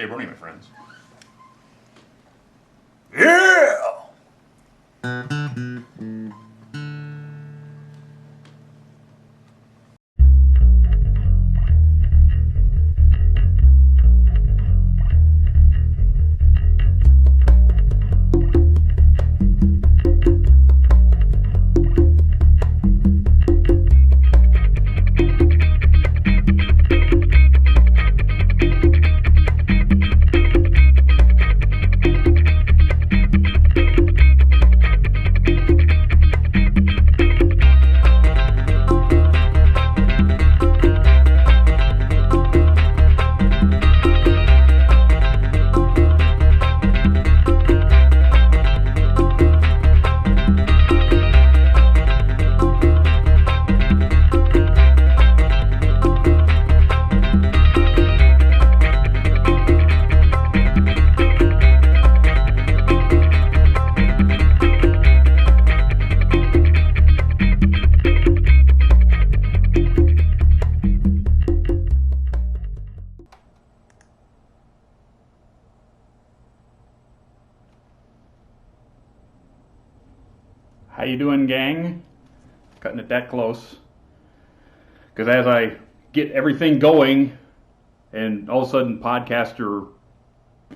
Stay Brony, my friends. Yeah! How you doing, gang? Cutting it that close. Because as I get everything going, and all of a sudden Podcaster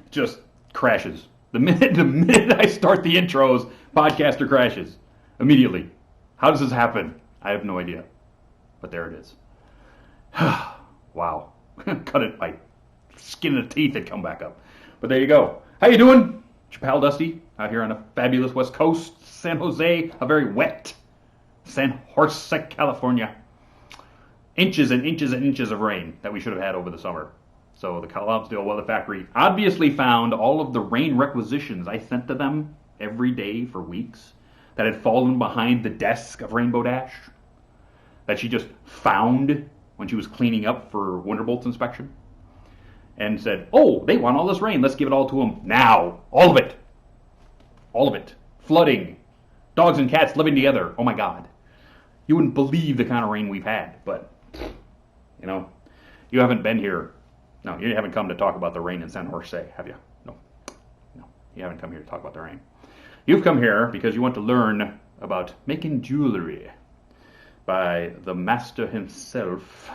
just crashes. The minute I start the intros, Podcaster crashes. Immediately. How does this happen? I have no idea. But there it is. Wow. Cut it, my skin and teeth had come back up. But there you go. How you doing? It's your pal Dusty, out here on the fabulous West Coast, San Jose, a very wet San Jose, California. Inches and inches and inches of rain that we should have had over the summer. So the Cloudsdale Weather Factory obviously found all of the rain requisitions I sent to them every day for weeks that had fallen behind the desk of Rainbow Dash, that she just found when she was cleaning up for Wonderbolt's inspection, and said, oh, they want all this rain, let's give it all to them now. All of it. All of it. Flooding. Dogs and cats living together. Oh my God. You wouldn't believe the kind of rain we've had, but, you know, you haven't been here. No, you haven't come to talk about the rain in San Jose, have you? No. No, you haven't come here to talk about the rain. You've come here because you want to learn about making jewelry by the master himself,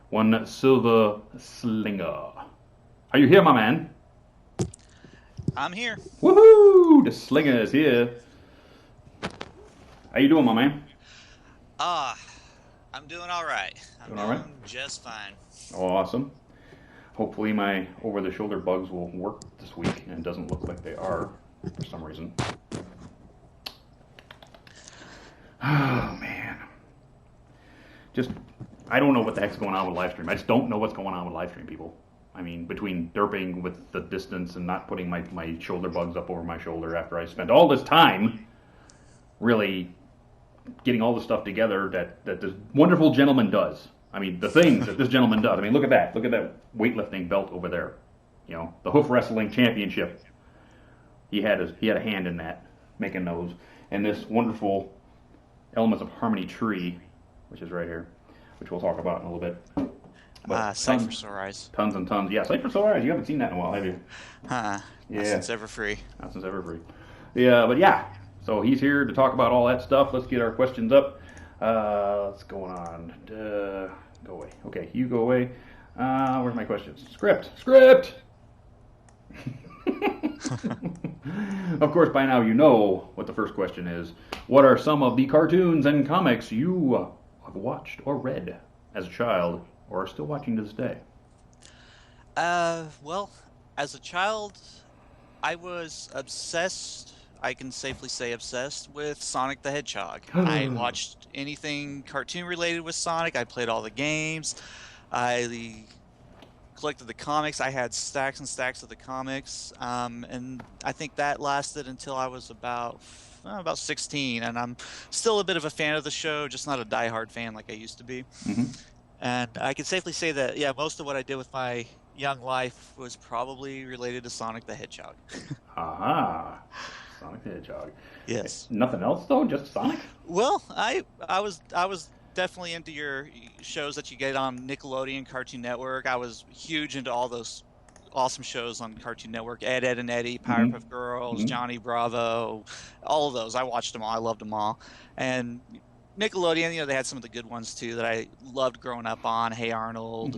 one Silver Slinger. Are you here, my man? I'm here. Woohoo! The Slinger is here. How you doing, my man? I'm doing all right. I'm doing just fine. Awesome. Hopefully my over-the-shoulder bugs will work this week, and it doesn't look like they are for some reason. Oh, man. I don't know what the heck's going on with Livestream. I just don't know what's going on with Livestream, people. I mean, between derping with the distance and not putting my shoulder bugs up over my shoulder after I spent all this time really getting all the stuff together that this wonderful gentleman does. I mean, the things that this gentleman does. I mean, look at that. Look at that weightlifting belt over there. You know, the Hoof Wrestling Championship. He had a hand in that, making those. And this wonderful Elements of Harmony tree, which is right here, which we'll talk about in a little bit. Sight for Sore Eyes. Tons and tons. Yeah, Sight for Sore Eyes. You haven't seen that in a while, have you? Yeah. Not since Ever Free. Not since Ever Free. Yeah, but yeah. So he's here to talk about all that stuff. Let's get our questions up. What's going on? Go away. Okay, you go away. Where's my questions? Script! Of course, by now you know what the first question is. What are some of the cartoons and comics you have watched or read as a child or are still watching to this day? Well, as a child, I was obsessed, I can safely say obsessed, with Sonic the Hedgehog. I watched anything cartoon related with Sonic. I played all the games. I collected the comics. I had stacks and stacks of the comics, and I think that lasted until I was about 16, and I'm still a bit of a fan of the show, just not a diehard fan like I used to be. Mm-hmm. And I can safely say that, yeah, most of what I did with my young life was probably related to Sonic the Hedgehog. Aha! Sonic the Hedgehog. Yes. Nothing else though, just Sonic? Well, I was definitely into your shows that you get on Nickelodeon, Cartoon Network. I was huge into all those awesome shows on Cartoon Network. Ed, Ed and Eddie, Powerpuff Girls, Johnny Bravo, all of those. I watched them all. I loved them all. And Nickelodeon, you know, they had some of the good ones too that I loved growing up on. Hey Arnold,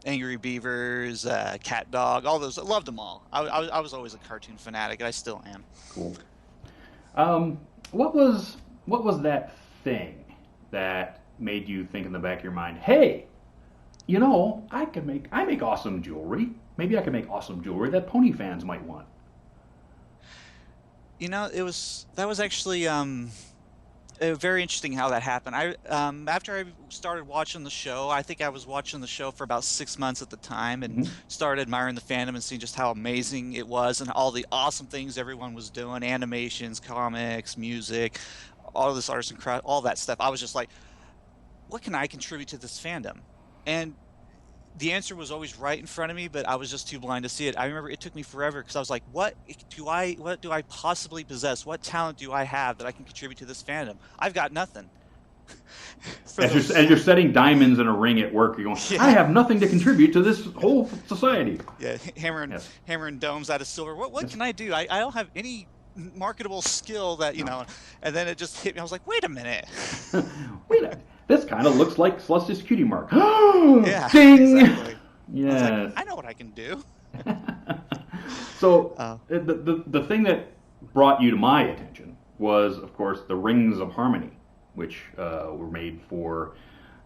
Angry Beavers, Cat Dog, all those. I loved them all. I was always a cartoon fanatic, and I still am. Cool. What was that thing that made you think in the back of your mind, hey, you know, I make awesome jewelry. Maybe I can make awesome jewelry that pony fans might want. You know, that was actually very interesting how that happened. After I started watching the show, I think I was watching the show for about 6 months at the time, and started admiring the fandom and seeing just how amazing it was and all the awesome things everyone was doing, animations, comics, music, all of this arts and craft, all that stuff. I was just like, what can I contribute to this fandom? And the answer was always right in front of me, but I was just too blind to see it. I remember it took me forever because I was like, what do I possibly possess? What talent do I have that I can contribute to this fandom? I've got nothing. As you're setting diamonds in a ring at work, you're going, I have nothing to contribute to this whole society. Yeah, hammering domes out of silver. What can I do? I don't have any marketable skill that, you know. And then it just hit me. I was like, wait a minute. Wait a minute. This kind of looks like Celestia's cutie mark. Yeah, ding! Exactly. Yeah. Like, I know what I can do. So the thing that brought you to my attention was, of course, the Rings of Harmony, which were made for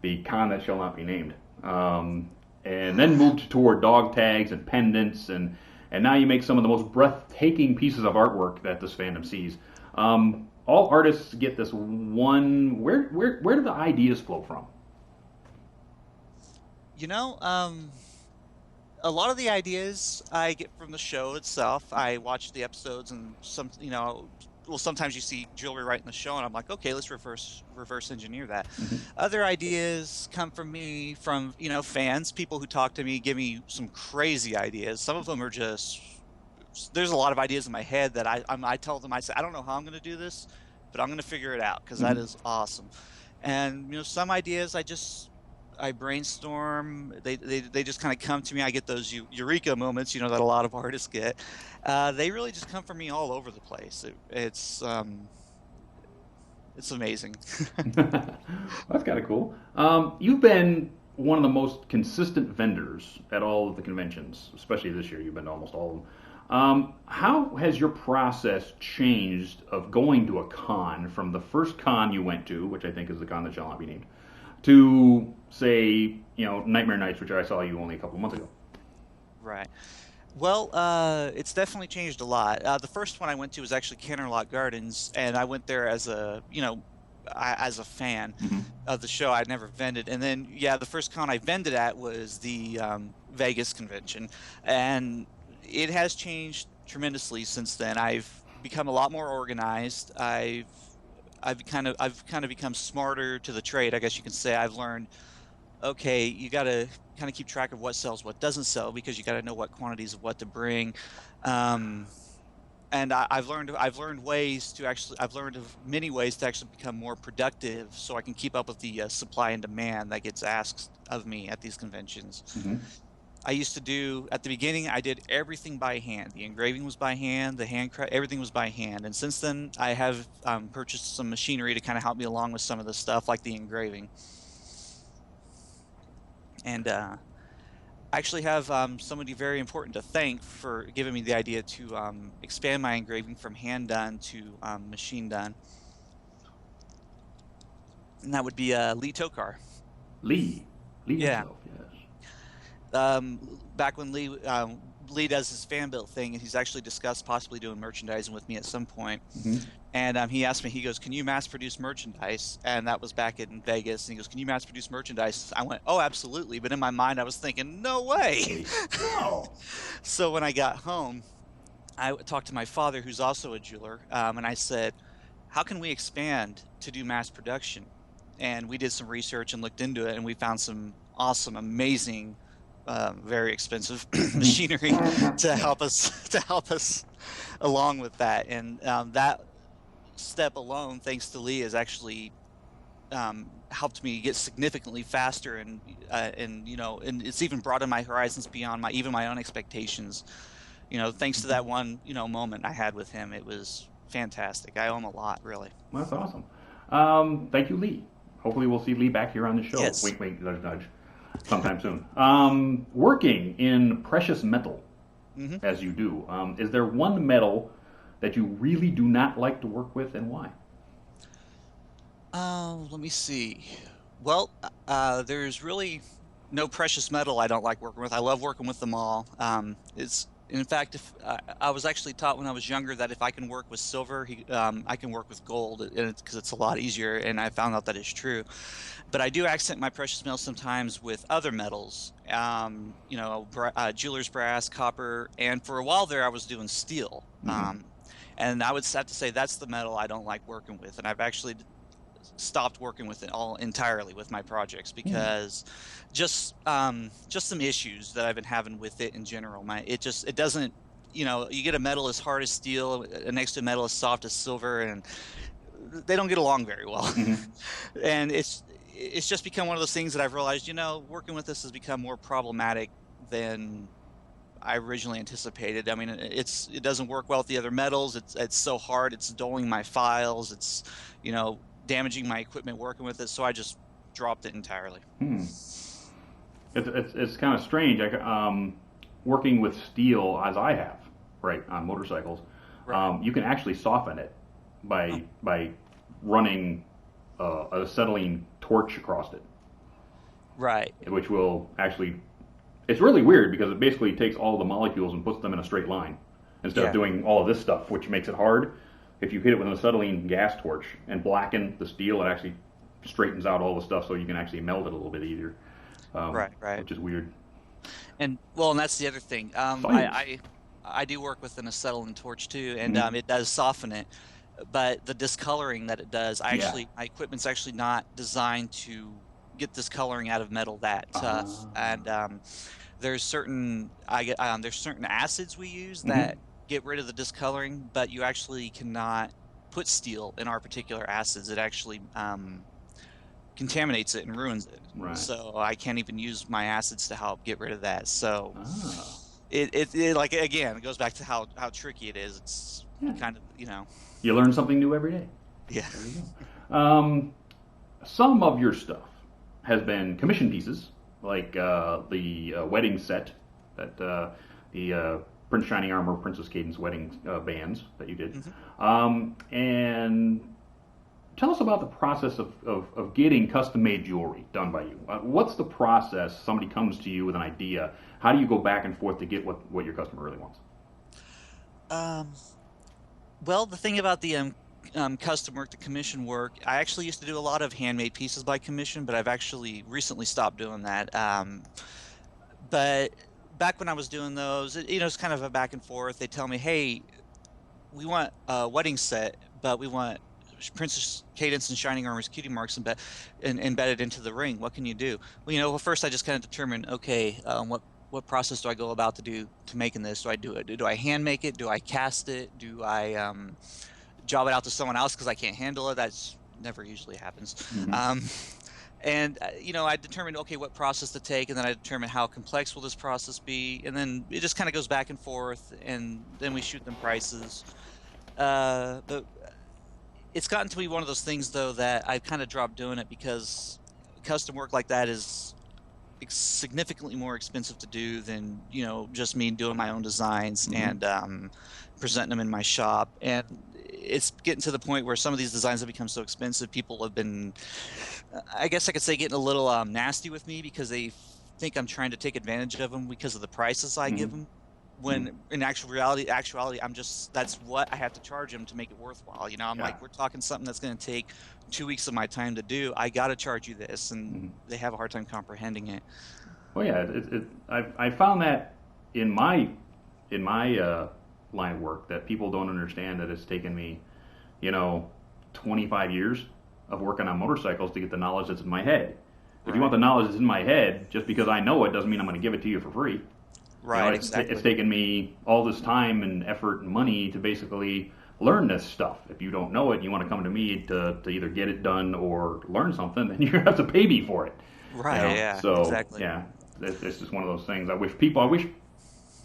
the con that shall not be named, and then moved toward dog tags and pendants, and now you make some of the most breathtaking pieces of artwork that this fandom sees. All artists get this one. Where do the ideas flow from? You know, a lot of the ideas I get from the show itself. I watch the episodes, and sometimes you see jewelry right in the show, and I'm like, okay, let's reverse engineer that. Other ideas come from me, from fans, people who talk to me, give me some crazy ideas. Some of them are just. There's a lot of ideas in my head that I tell them, I say, I don't know how I'm going to do this, but I'm going to figure it out because that is awesome. And some ideas I brainstorm. They just kind of come to me. I get those eureka moments, that a lot of artists get. They really just come from me all over the place. It's amazing. That's kind of cool. You've been one of the most consistent vendors at all of the conventions, especially this year. You've been to almost all of them. How has your process changed of going to a con from the first con you went to, which I think is the con that shall not be named, to, say, Nightmare Nights, which I saw you only a couple months ago? Right. Well, it's definitely changed a lot. The first one I went to was actually Canterlot Gardens, and I went there as a, as a fan of the show. I'd never vended. And then, the first con I vended at was the Vegas convention, and it has changed tremendously since then. I've become a lot more organized. I've kind of become smarter to the trade, I guess you can say. I've learned, okay, you got to kind of keep track of what sells, what doesn't sell, because you got to know what quantities of what to bring. And I've learned ways to actually. I've learned of many ways to actually become more productive, so I can keep up with the supply and demand that gets asked of me at these conventions. I used to do, at the beginning, I did everything by hand. The engraving was by hand, the handcraft, everything was by hand. And since then, I have purchased some machinery to kind of help me along with some of the stuff, like the engraving. And I actually have somebody very important to thank for giving me the idea to expand my engraving from hand done to machine done. And that would be Lee Tokar. Lee himself, yes. Back when Lee does his fan built thing, and he's actually discussed possibly doing merchandising with me at some point. And he asked me, he goes, can you mass produce merchandise? And that was back in Vegas. And he goes, can you mass produce merchandise? I went, oh, absolutely. But in my mind, I was thinking, no way. No. So when I got home, I talked to my father, who's also a jeweler, and I said, how can we expand to do mass production? And we did some research and looked into it, and we found some awesome, amazing, very expensive machinery to help us along with that. And that step alone, thanks to Lee, has actually helped me get significantly faster, and you know, and it's even broadened my horizons beyond my own expectations. You know, thanks to that one, you know, moment I had with him, it was fantastic. I owe him a lot, really. Well, that's awesome. Thank you, Lee. Hopefully we'll see Lee back here on the show. Yes. Wink, wink, nudge, nudge. Sometime soon. Working in precious metal, as you do, is there one metal that you really do not like to work with, and why? Let me see. Well, there's really no precious metal I don't like working with. I love working with them all. In fact, if I was actually taught when I was younger that if I can work with silver, I can work with gold, because it's a lot easier, and I found out that is true. But I do accent my precious metals sometimes with other metals, you know, jeweler's brass, copper, and for a while there I was doing steel. And I would have to say that's the metal I don't like working with, and I've actually stopped working with it entirely with my projects, because just some issues that I've been having with it in general. It doesn't, you know, you get a metal as hard as steel next to a metal as soft as silver, and they don't get along very well. And it's just become one of those things that I've realized, you know, working with this has become more problematic than I originally anticipated. I mean, it doesn't work well with the other metals. It's so hard. It's dulling my files. It's, you know, damaging my equipment working with it. So I just dropped it entirely. It's kind of strange. Working with steel, as I have, right, on motorcycles, you can actually soften it by running a acetylene torch across it. Right. Which will actually, it's really weird because it basically takes all the molecules and puts them in a straight line instead of doing all of this stuff, which makes it hard. If you hit it with an acetylene gas torch and blacken the steel, it actually straightens out all the stuff, so you can actually melt it a little bit easier. Right. Which is weird. And that's the other thing. I do work with an acetylene torch too, and it does soften it. But the discoloring that it does, my equipment's actually not designed to get discoloring out of metal that tough. And there's certain acids we use that get rid of the discoloring, but you actually cannot put steel in our particular acids. It actually contaminates it and ruins it. Right. So I can't even use my acids to help get rid of that. So it like, again, it goes back to how tricky it is. It's kind of, you know. You learn something new every day. Yeah. There you go. Some of your stuff has been commission pieces, like the wedding set that the Prince Shining Armor, Princess Cadence wedding bands that you did. And tell us about the process of getting custom-made jewelry done by you. What's the process? Somebody comes to you with an idea. How do you go back and forth to get what your customer really wants? Well, the thing about the custom work, the commission work, I actually used to do a lot of handmade pieces by commission, but I've actually recently stopped doing that. But back when I was doing those, it's kind of a back and forth. They tell me, hey, we want a wedding set, but we want Princess Cadence and Shining Armor's cutie marks embedded into the ring. What can you do? Well, first I just kind of determined, okay, what process do I go about to making this? Do I hand make it? Do I cast it? Do I job it out to someone else because I can't handle it? That's never usually happens. And I determined, okay, what process to take, and then I determined how complex will this process be, and then it just kind of goes back and forth, and then we shoot them prices. But it's gotten to be one of those things, though, that I've kind of dropped doing it because custom work like that is significantly more expensive to do than just me doing my own designs and presenting them in my shop. And it's getting to the point where some of these designs have become so expensive, people have been, I guess I could say, getting a little nasty with me because they think I'm trying to take advantage of them because of the prices I give them. When in actuality, that's what I have to charge them to make it worthwhile. I'm like, we're talking something that's going to take 2 weeks of my time to do. I got to charge you this, and they have a hard time comprehending it. Well, yeah, I found that in my line of work that people don't understand that it's taken me, 25 years of working on motorcycles to get the knowledge that's in my head. If you want the knowledge that's in my head, just because I know it doesn't mean I'm going to give it to you for free. Right, exactly. It's taken me all this time and effort and money to basically learn this stuff. If you don't know it, and you want to come to me to either get it done or learn something, then you have to pay me for it. Right. You know? Yeah. So, exactly. yeah, it's just one of those things. I wish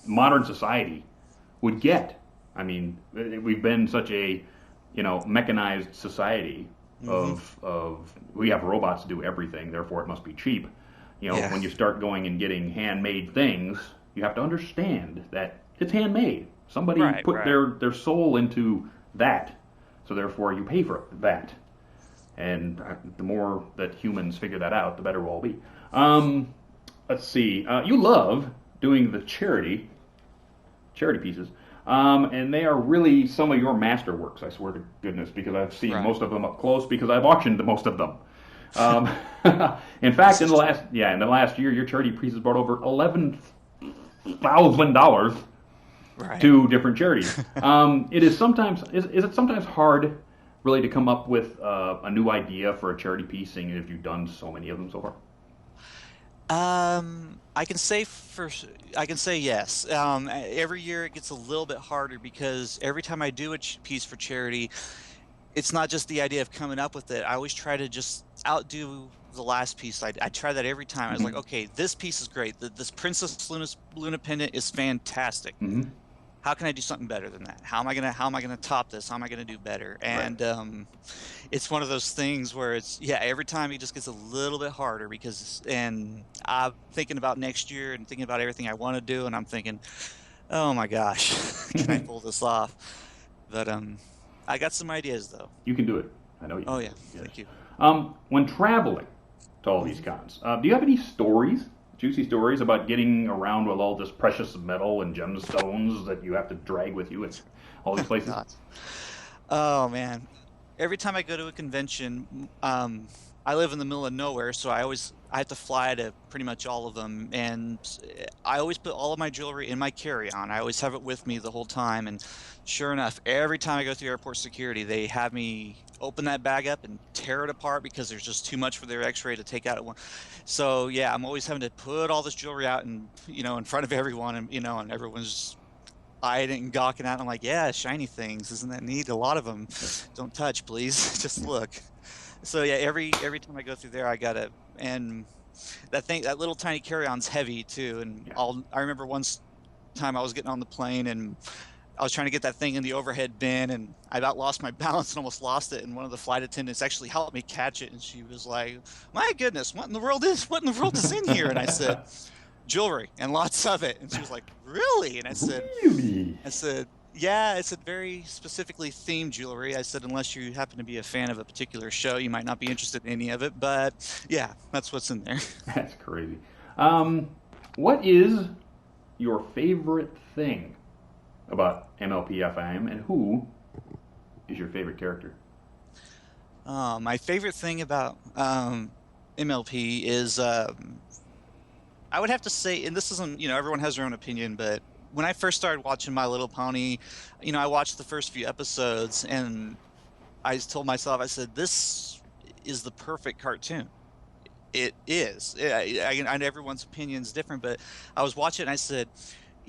modern society would get. I mean, we've been such a, mechanized society of we have robots do everything, therefore it must be cheap. When you start going and getting handmade things, you have to understand that it's handmade. Somebody put their soul into that, so therefore you pay for that. And the more that humans figure that out, the better we'll all be. Let's see. You love doing the charity pieces. And they are really some of your masterworks, I swear to goodness, because I've seen most of them up close because I've auctioned most of them. In fact, in the last year, your charity pieces brought over $11,000 to different charities. Is it sometimes hard, really, to come up with a new idea for a charity piece, seeing if you've done so many of them so far? I can say yes. Every year it gets a little bit harder because every time I do a piece for charity, it's not just the idea of coming up with it. I always try to just outdo the last piece. I try that every time. I was like, okay, this piece is great. This Princess Luna pendant is fantastic. How can I do something better than that? How am I gonna top this? How am I gonna do better? And it's one of those things where every time it just gets a little bit harder and I'm thinking about next year and thinking about everything I want to do, and I'm thinking, oh my gosh, can I pull this off? But I got some ideas though. You can do it. I know you. Oh yeah, thank you. When traveling to all these cons, do you have any juicy stories about getting around with all this precious metal and gemstones that you have to drag with you at all these places? Oh man, every time I go to a convention, I live in the middle of nowhere, so I have to fly to pretty much all of them, and I always put all of my jewelry in my carry-on. I always have it with me the whole time, and sure enough, every time I go through airport security, they have me open that bag up and tear it apart because there's just too much for their x-ray to take out at once. So yeah, I'm always having to put all this jewelry out and in front of everyone, and and everyone's just eyeing it and gawking at it. I'm like, yeah, shiny things, isn't that neat? A lot of them. Don't touch, please. Just look. So yeah, every time I go through there, I gotta, and that little tiny carry-on's heavy too. And I remember one time I was getting on the plane and I was trying to get that thing in the overhead bin, and I about lost my balance and almost lost it. And one of the flight attendants actually helped me catch it, and she was like, "My goodness, what in the world is in here?" And I said, "Jewelry, and lots of it." And she was like, "Really?" And I said, "Really?" I said, "Yeah." I said, "Very specifically themed jewelry." I said, "Unless you happen to be a fan of a particular show, you might not be interested in any of it." But yeah, that's what's in there. That's crazy. What is your favorite thing about MLP FM, and who is your favorite character? My favorite thing about MLP is I would have to say, and this isn't, everyone has their own opinion, but when I first started watching My Little Pony, I watched the first few episodes and I told myself, I said, this is the perfect cartoon. It is. Everyone's opinion is different, but I was watching and I said,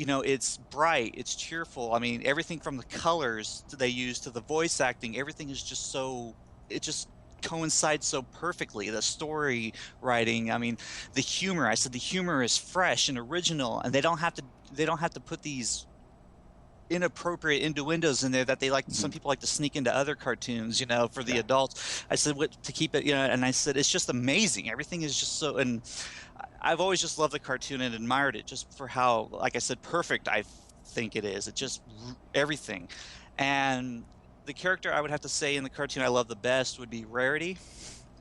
it's bright, it's cheerful. I mean, everything from the colors they use to the voice acting, everything is just it just coincides so perfectly. The story writing, I mean, the humor. I said the humor is fresh and original, and they don't have to put these inappropriate innuendos in there that some people like to sneak into other cartoons, for the adults. I said to keep it, and I said it's just amazing. Everything is just so, and I've always just loved the cartoon and admired it just for how, like I said, perfect I think it is. It just everything. And the character I would have to say in the cartoon I love the best would be Rarity.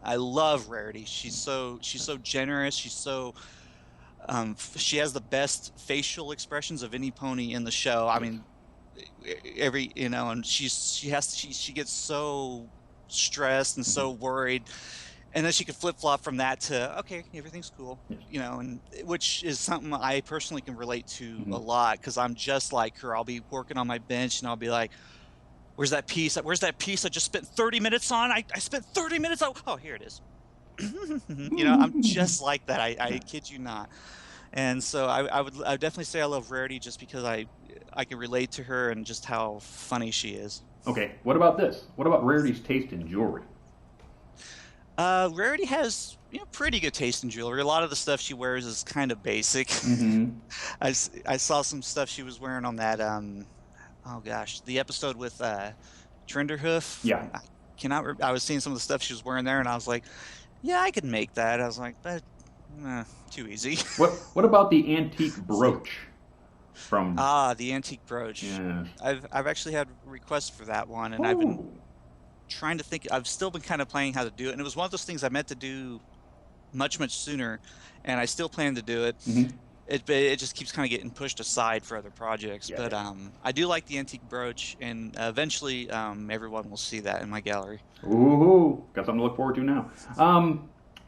I love Rarity. She's so generous. She's so she has the best facial expressions of any pony in the show. I mean, and she gets so stressed and so worried, and then she could flip-flop from that to, okay, everything's cool, and which is something I personally can relate to a lot, because I'm just like her. I'll be working on my bench and I'll be like, where's that piece I just spent 30 minutes on? I spent 30 minutes on, oh, here it is. I'm just like that. I kid you not. And so I would definitely say I love Rarity just because I can relate to her and just how funny she is. Okay, what about this? What about Rarity's taste in jewelry? Rarity has pretty good taste in jewelry. A lot of the stuff she wears is kind of basic. Mm-hmm. I saw some stuff she was wearing on that oh gosh, the episode with Trenderhoof. Yeah. I was seeing some of the stuff she was wearing there, and I was like, yeah, I could make that. I was like, but too easy. What about the antique brooch from? The antique brooch. Yeah. I've actually had requests for that one, and I've been trying to think. I've still been kind of planning how to do it, and it was one of those things I meant to do much sooner, and I still plan to do it. Mm-hmm. It just keeps kind of getting pushed aside for other projects. Yeah, but I do like the antique brooch, and eventually everyone will see that in my gallery. Ooh, got something to look forward to now.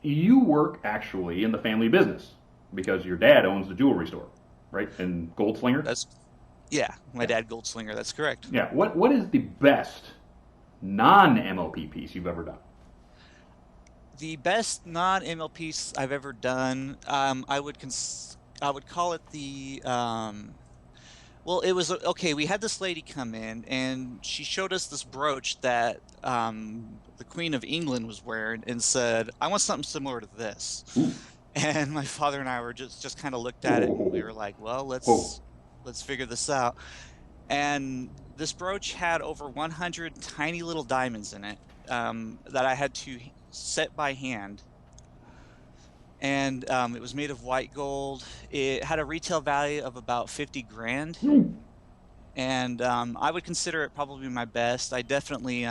You work actually in the family business because your dad owns the jewelry store, right? And Gold Slinger? My dad Gold Slinger, that's correct. Yeah. What is the best non-MLP piece you've ever done? The best non-MLP piece I've ever done, I would call it the well, it was okay. We had this lady come in, and she showed us this brooch that the Queen of England was wearing, and said, "I want something similar to this." Ooh. And my father and I were just kind of looked at it, and we were like, "Well, let's figure this out." And this brooch had over 100 tiny little diamonds in it that I had to set by hand. And it was made of white gold. It had a retail value of about 50 grand. And I would consider it probably my best. I definitely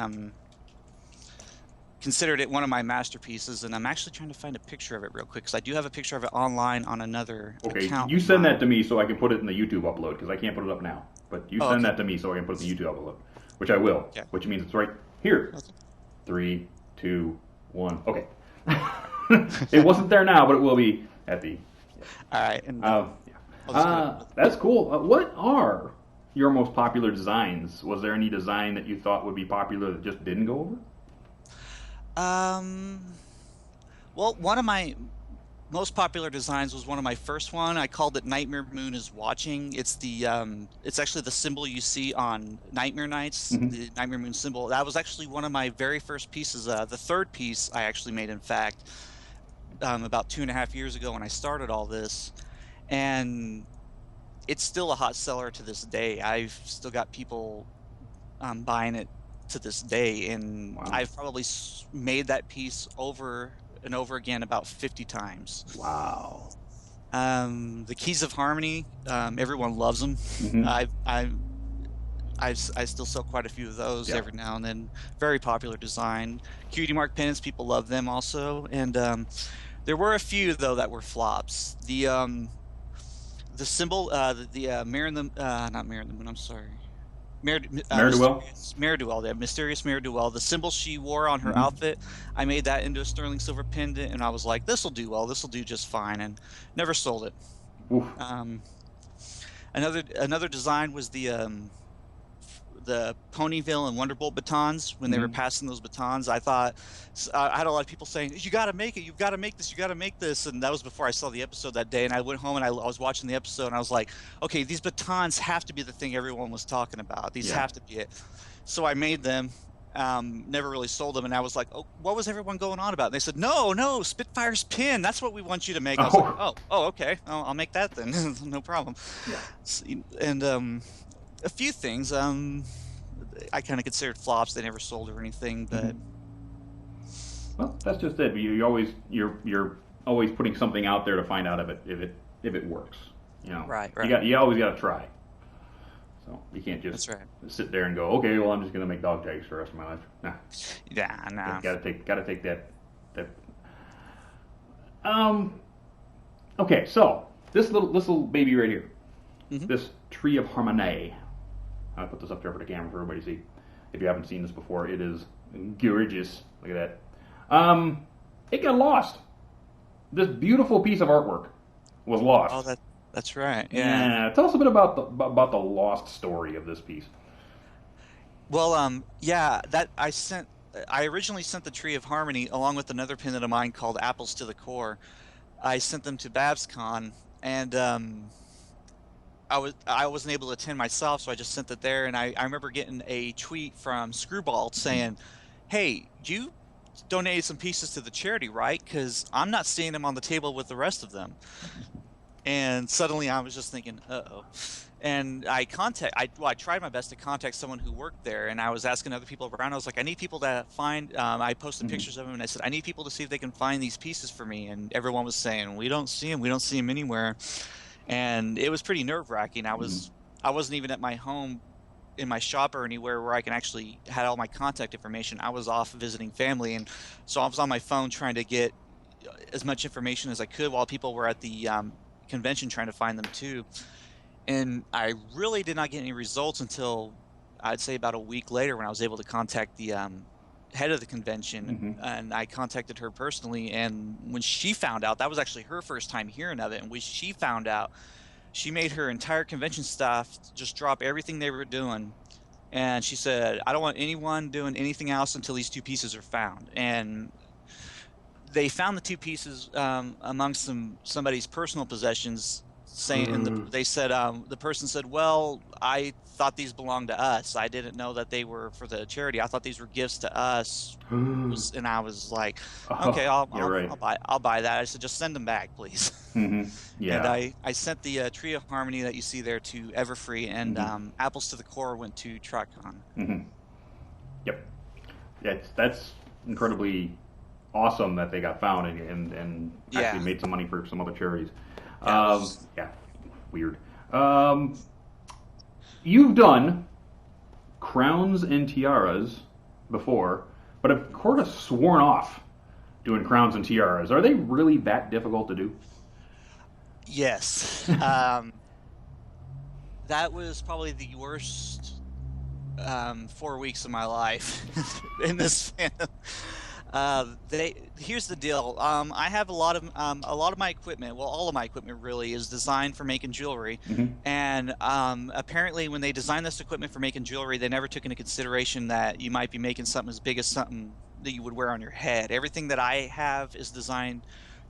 considered it one of my masterpieces, and I'm actually trying to find a picture of it real quick, because I do have a picture of it online on another account. You send that to me so I can put it in the YouTube upload, because I can't put it up now. But you send that to me so I can put it in the YouTube upload, which I will, which means it's right here. Okay. 3, 2, 1. Okay. It wasn't there now, but it will be at the... All right. And, that's cool. What are your most popular designs? Was there any design that you thought would be popular that just didn't go over? Well, one of my most popular designs was one of my first one. I called it Nightmare Moon is Watching. It's the it's actually the symbol you see on Nightmare Nights, the Nightmare Moon symbol. That was actually one of my very first pieces. The third piece I actually made, in fact, about 2.5 years ago when I started all this, and it's still a hot seller to this day. I've still got people buying it to this day, and I've probably made that piece over and over again about 50 times. Wow. The Keys of Harmony, everyone loves them. I still sell quite a few of those every now and then. Very popular design. Cutie mark pennants, people love them also. And there were a few though that were flops. The symbol, the Mare in the not Mare in the Moon. I'm sorry. Mare-Duel, yeah, Mysterious Mare-Duel. The symbol she wore on her outfit, I made that into a sterling silver pendant, and I was like, "This will do well. This will do just fine," and never sold it. Another design was the Ponyville and Wonderbolt batons. When they were passing those batons, I thought, I had a lot of people saying, "You got to make it. You've got to make this. You got to make this." And that was before I saw the episode that day. And I went home and I was watching the episode, and I was like, "Okay, these batons have to be the thing everyone was talking about. These have to be it." So I made them. Never really sold them, and I was like, "Oh, what was everyone going on about?" And they said, "No, Spitfire's pin. That's what we want you to make." I was like, "Oh, okay. I'll make that then. No problem." Yeah. And a few things I kind of considered flops. They never sold or anything, but well, that's just it. You're always putting something out there to find out if it works. You know, right. You always got to try. So you can't just sit there and go, "Okay, well, I'm just going to make dog tags for the rest of my life." Nah. Yeah, nah. Got to take that. Okay, so this little baby right here, this Tree of Harmony. I'll put this up there for the camera for everybody to see. If you haven't seen this before, it is gorgeous. Look at that. It got lost. This beautiful piece of artwork was lost. Oh, that's right. Yeah. Tell us a bit about the lost story of this piece. Well, I originally sent the Tree of Harmony along with another pendant of mine called Apples to the Core. I sent them to BabsCon, and I wasn't able to attend myself, so I just sent it there. And I remember getting a tweet from Screwball saying, "Hey, you donated some pieces to the charity, right? Because I'm not seeing them on the table with the rest of them." And suddenly I was just thinking, uh-oh. And I tried my best to contact someone who worked there, and I was asking other people around. I was like, I need people to find, I posted pictures of them, and I said, I need people to see if they can find these pieces for me. And everyone was saying, we don't see them anywhere. And it was pretty nerve-wracking. I wasn't even at my home in my shop or anywhere where I can actually had all my contact information. I was off visiting family, and so I was on my phone trying to get as much information as I could while people were at the convention trying to find them too. And I really did not get any results until I'd say about a week later, when I was able to contact the head of the convention, and I contacted her personally. And when she found out, that was actually her first time hearing of it, and when she found out, she made her entire convention staff just drop everything they were doing, and she said, I don't want anyone doing anything else until these 2 pieces are found. And they found the 2 pieces amongst somebody's personal possessions, saying, and they said, the person said, well, I thought these belonged to us. I didn't know that they were for the charity. I thought these were gifts to us. And I was like, okay, I'll buy that. I said, just send them back, please. Yeah. And I sent the Tree of Harmony that you see there to Everfree, and Apples to the Core went to TrotCon. Yep. Yeah, that's incredibly awesome that they got found and actually made some money for some other charities. Weird. You've done crowns and tiaras before, but have sort of sworn off doing crowns and tiaras. Are they really that difficult to do? Yes. That was probably the worst 4 weeks of my life in this fandom. Here's the deal. I have a lot of my equipment. Well, all of my equipment really is designed for making jewelry. And apparently, when they designed this equipment for making jewelry, they never took into consideration that you might be making something as big as something that you would wear on your head. Everything that I have is designed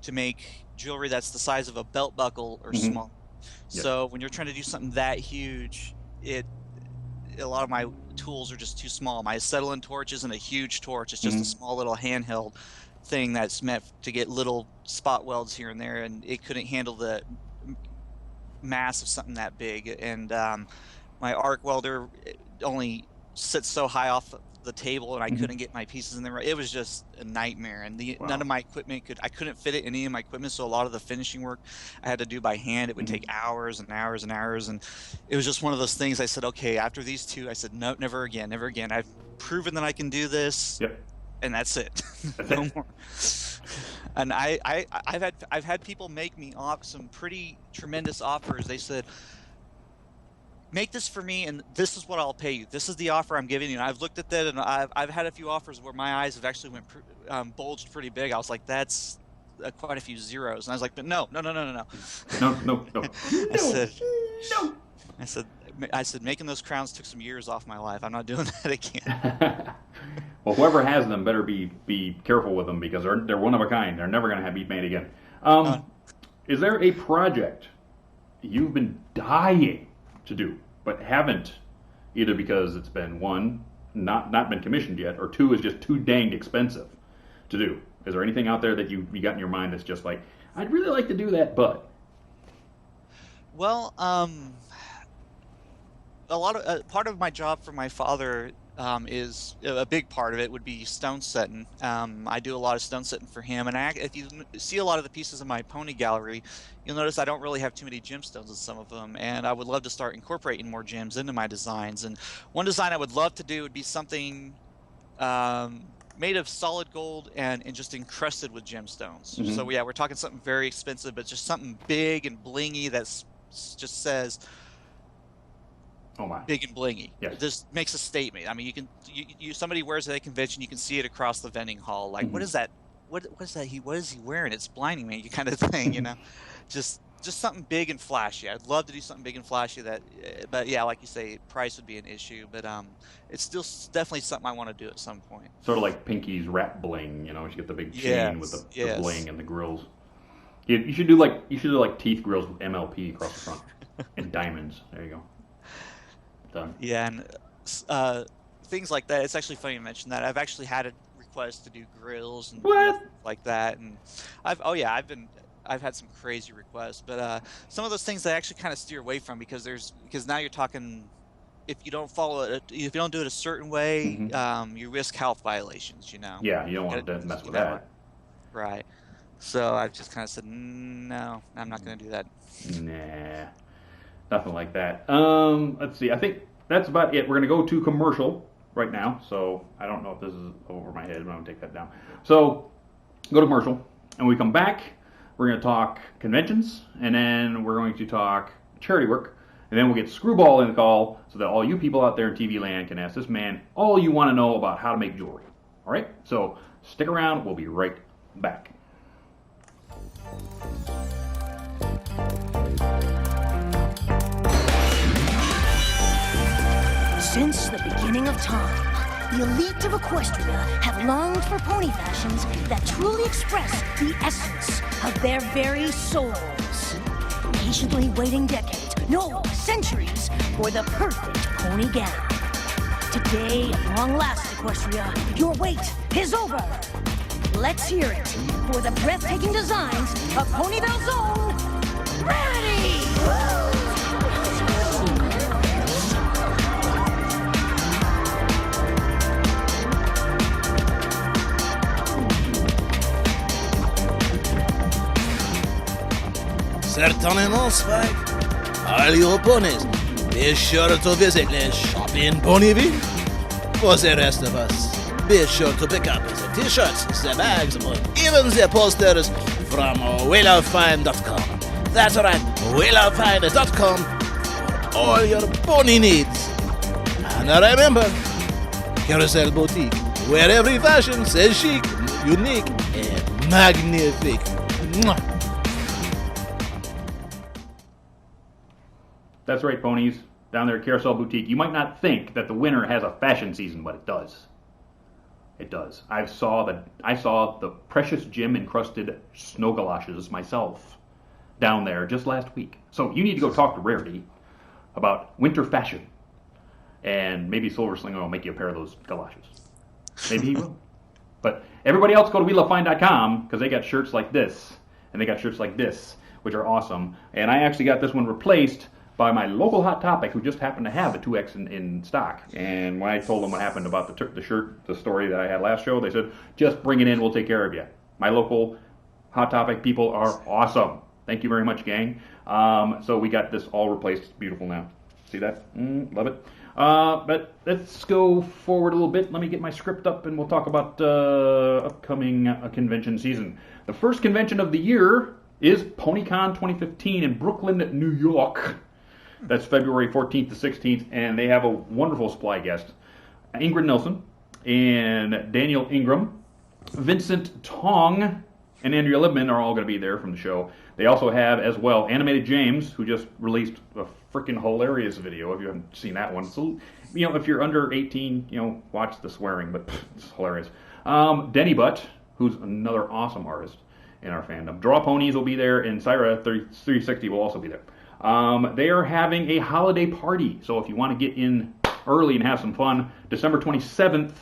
to make jewelry that's the size of a belt buckle or small. So when you're trying to do something that huge, a lot of my tools are just too small. My acetylene torch isn't a huge torch. It's just a small little handheld thing that's meant to get little spot welds here and there, and it couldn't handle the mass of something that big. And my arc welder only sits so high off the table, and I couldn't get my pieces in there. It was just a nightmare, and none of my equipment I couldn't fit it in any of my equipment, so a lot of the finishing work I had to do by hand. It would take hours and hours and hours, and it was just one of those things. I said, okay, after these 2, I said, no, never again. I've proven that I can do this, and that's it. No more. And I've had people make me some pretty tremendous offers. They said, make this for me, and this is what I'll pay you. This is the offer I'm giving you. And I've looked at that, and I've had a few offers where my eyes have actually bulged pretty big. I was like, that's quite a few zeros. And I was like, but no. No. I said, making those crowns took some years off my life. I'm not doing that again. Well, whoever has them better be careful with them, because they're one of a kind. They're never going to be made again. Is there a project you've been dying to do but haven't, either because it's been, 1, not been commissioned yet, or 2, is just too danged expensive to do? Is there anything out there that you got in your mind that's just like, I'd really like to do that, but? Well, a lot of part of my job for my father is a big part of it would be stone setting. I do a lot of stone setting for him, and if you see a lot of the pieces in my pony gallery, you'll notice I don't really have too many gemstones in some of them, and I would love to start incorporating more gems into my designs. And one design I would love to do would be something made of solid gold and just encrusted with gemstones. So yeah, we're talking something very expensive, but just something big and blingy that's just says, oh my, big and blingy. Yes. This makes a statement. I mean, somebody wears it at a convention, you can see it across the vending hall. Like, what is that? What is that? What is he wearing? It's blinding me, kind of thing, you know. Just something big and flashy. I'd love to do something big and flashy. But yeah, like you say, price would be an issue. But it's still definitely something I want to do at some point. Sort of like Pinkie's wrap bling. You know, she get the big chain with the bling and the grills. You should do like teeth grills with MLP across the front. And diamonds. There you go. Done. Yeah, and things like that. It's actually funny you mention that. I've actually had a request to do grills and What? like that, and I've had some crazy requests, but some of those things I actually kind of steer away from because now you're talking. If you don't follow it, if you don't do it a certain way, you risk health violations. Yeah, you don't want to mess with that. Right. So I've just kind of said, no, I'm not going to do that. Nah, nothing like that. Let's see. I think that's about it. We're going to go to commercial right now. So I don't know if this is over my head, but I'm going to take that down. So go to commercial, and when we come back, we're going to talk conventions, and then we're going to talk charity work. And then we'll get Screwball in the call so that all you people out there in TV land can ask this man all you want to know about how to make jewelry. All right? So stick around. We'll be right back. Since the beginning of time, the elite of Equestria have longed for pony fashions that truly express the essence of their very souls. Patiently waiting decades, no, centuries, for the perfect pony gown. Today, at long last, Equestria, your wait is over. Let's hear it for the breathtaking designs of Ponyville's own Rarity! Certainement, Spike. All your ponies, be sure to visit the shop in Ponyville. For the rest of us, be sure to pick up the t-shirts, the bags, or even the posters from WheelOfFine.com. That's right, WheelOfFine.com for all your pony needs. And remember, Carousel Boutique, where every fashion says chic, unique, and magnifique. Mwah. That's right, ponies. Down there at Carousel Boutique. You might not think that the winter has a fashion season, but it does. It does. I saw the precious gem encrusted snow galoshes myself down there just last week. So you need to go talk to Rarity about winter fashion. And maybe Silver Slinger will make you a pair of those galoshes. Maybe he will. But everybody else go to WheelOfFine.com because they got shirts like this. And they got shirts like this, which are awesome. And I actually got this one replaced by my local Hot Topic, who just happened to have a 2X in stock. And when I told them what happened about the shirt, the story that I had last show, they said, just bring it in, we'll take care of you. My local Hot Topic people are awesome. Thank you very much, gang. So we got this all replaced. It's beautiful now. See that? Love it. But let's go forward a little bit. Let me get my script up, and we'll talk about upcoming convention season. The first convention of the year is PonyCon 2015 in Brooklyn, New York. That's February 14th to 16th, and they have a wonderful supply guest. Ingrid Nilsson and Daniel Ingram, Vincent Tong, and Andrea Libman are all going to be there from the show. They also have, as well, Animated James, who just released a freaking hilarious video, if you haven't seen that one. So, if you're under 18, watch the swearing, but it's hilarious. Denny Butt, who's another awesome artist in our fandom. Draw Ponies will be there, and Syra 360 will also be there. They are having a holiday party, so if you want to get in early and have some fun, December 27th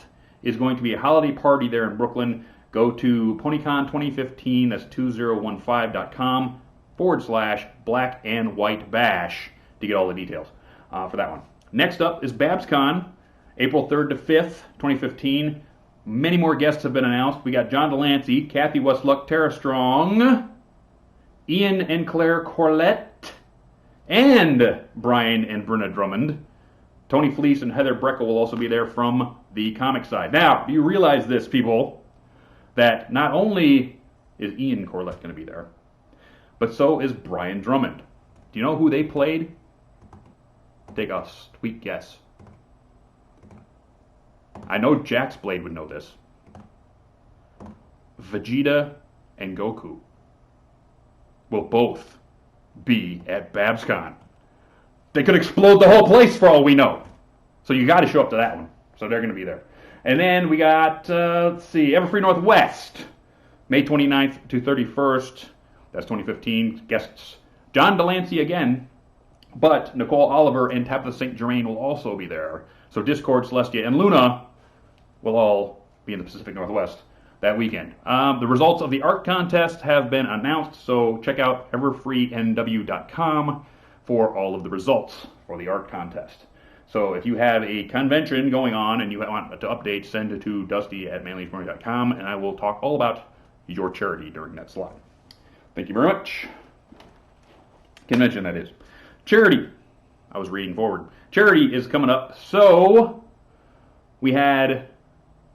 is going to be a holiday party there in Brooklyn. Go to PonyCon 2015, that's 2015.com/black and white bash to get all the details for that one. Next up is BabsCon, April 3rd to 5th, 2015. Many more guests have been announced. We got John Delancey, Kathy Westluck, Tara Strong, Ian and Claire Corlett, and Brian and Brenna Drummond. Tony Fleece and Heather Breckel will also be there from the comic side. Now, do you realize this, people, that not only is Ian Corlett going to be there, but so is Brian Drummond. Do you know who they played? Take a sweet guess. I know Jax Blade would know this. Vegeta and Goku will both be at BabsCon. They could explode the whole place for all we know. So you got to show up to that one. So they're going to be there. And then we got, Everfree Northwest, May 29th to 31st. That's 2015. Guests, John Delancey again, But Nicole Oliver and Tabitha St. Germain will also be there. So Discord, Celestia, and Luna will all be in the Pacific Northwest that weekend. The results of the art contest have been announced, so check out everfreenw.com for all of the results for the art contest. So if you have a convention going on and you want to update, send it to dusty@manlyforming.com, and I will talk all about your charity during that slot. Thank you very much. Convention, that is. Charity. I was reading forward. Charity is coming up. So we had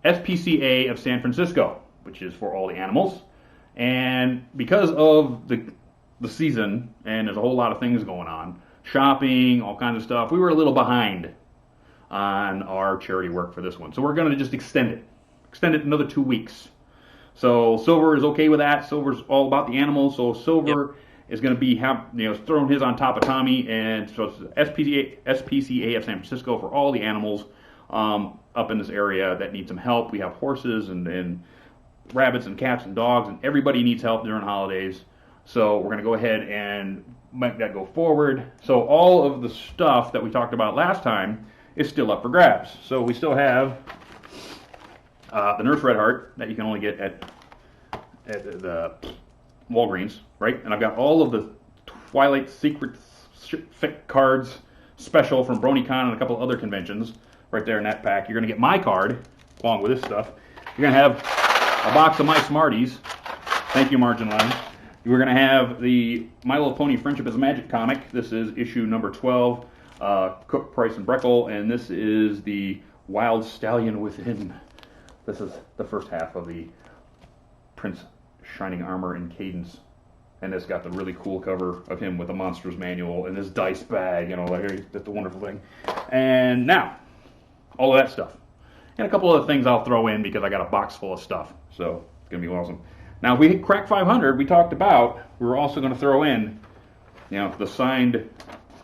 SPCA of San Francisco, which is for all the animals. And because of the season, and there's a whole lot of things going on, shopping, all kinds of stuff, we were a little behind on our charity work for this one. So we're going to just extend it another 2 weeks. So Silver is okay with that. Silver's all about the animals. So Silver is going to be throwing his on top of Tommy, and so it's SPCA of San Francisco for all the animals up in this area that need some help. We have horses and rabbits and cats and dogs, and everybody needs help during holidays. So we're going to go ahead and make that go forward. So all of the stuff that we talked about last time is still up for grabs. So we still have the Nurse Red Heart that you can only get at the Walgreens, right? And I've got all of the Twilight Secret Fic cards special from BronyCon and a couple of other conventions right there in that pack. You're going to get my card along with this stuff. You're going to have a box of My Smarties. Thank you, Margin Line. We're going to have the My Little Pony Friendship is a Magic comic. This is issue number 12, Cook, Price, and Breckle, and this is the Wild Stallion Within. This is the first half of the Prince Shining Armor and Cadence, and it's got the really cool cover of him with the Monsters Manual and this dice bag, that's the wonderful thing. And now, all of that stuff. And a couple other things I'll throw in because I got a box full of stuff, so it's going to be awesome. Now, if we hit crack 500, we talked about, we're also going to throw in, the signed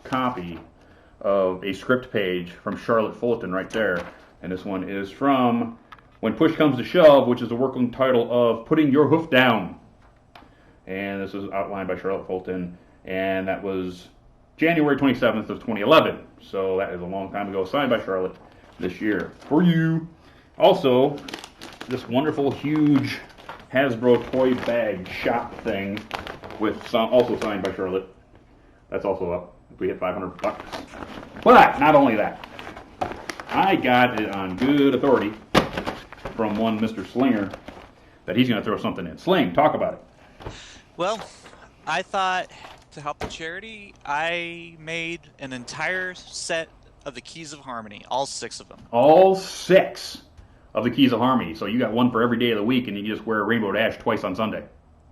copy of a script page from Charlotte Fullerton right there. And this one is from When Push Comes to Shove, which is the working title of Putting Your Hoof Down. And this is outlined by Charlotte Fulton, and that was January 27th of 2011. So that is a long time ago, signed by Charlotte this year. For you. Also, this wonderful, huge Hasbro toy bag shop thing, also signed by Charlotte. That's also up if we hit 500 bucks. But not only that, I got it on good authority from one Mr. Slinger that he's going to throw something in. Sling, talk about it. Well, I thought to help the charity, I made an entire set of the Keys of Harmony, all 6 of them. All 6 of the Keys of Harmony. So you got one for every day of the week, and you just wear Rainbow Dash twice on Sunday.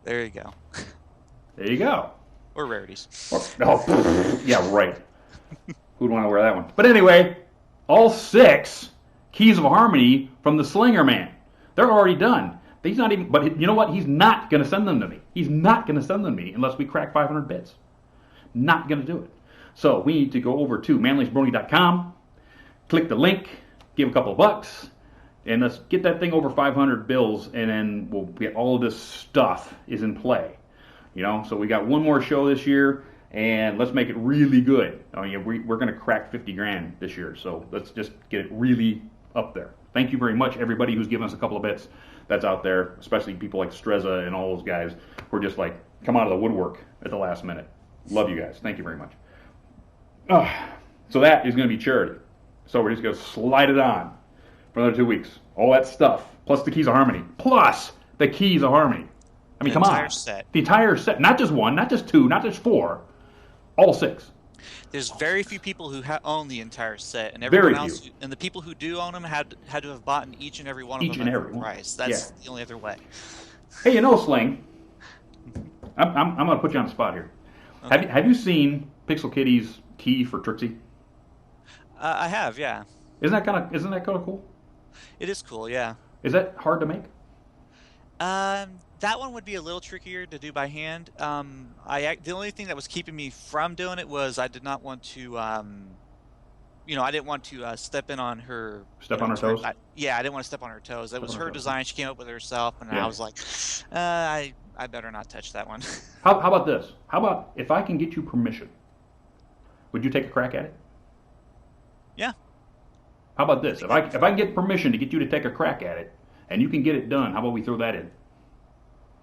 There you go. There you go. Or rarities. Yeah, right. Who'd want to wear that one? But anyway, all 6 Keys of Harmony from the Slinger Man. They're already done. He's not even. But you know what? He's not going to send them to me. He's not going to send them to me unless we crack 500 bits. Not going to do it. So we need to go over to manlysbrony.com, click the link, give a couple of bucks, and let's get that thing over 500 bills, and then we'll get all of this stuff is in play. So we got one more show this year, and let's make it really good. We're going to crack 50 grand this year, so let's just get it really up there. Thank you very much, everybody who's given us a couple of bits that's out there, especially people like Streza and all those guys who are just like, come out of the woodwork at the last minute. Love you guys. Thank you very much. So that is going to be charity. So we're just going to slide it on for another 2 weeks. All that stuff, plus the Keys of Harmony, plus the Keys of Harmony. I mean, come on. The entire set. Not just 1, not just 2, not just 4. All 6. There's very few people who own the entire set, and everyone else, and the people who do own them had to have bought each and every one of them at full price. That's the only other way. Hey, Sling, I'm going to put you on the spot here. Okay. Have you seen Pixel Kitty's Tea for Trixie? I have, yeah. Isn't that kind of cool? It is cool, yeah. Is that hard to make? That one would be a little trickier to do by hand. The only thing that was keeping me from doing it was I did not want to, I didn't want to step in on her. Step on her toes? I didn't want to step on her toes. That was her design. She came up with it herself, and I was like, I better not touch that one. How about this? How about if I can get you permission Would you take a crack at it? Yeah. How about this? If I can get permission to get you to take a crack at it, and you can get it done, how about we throw that in?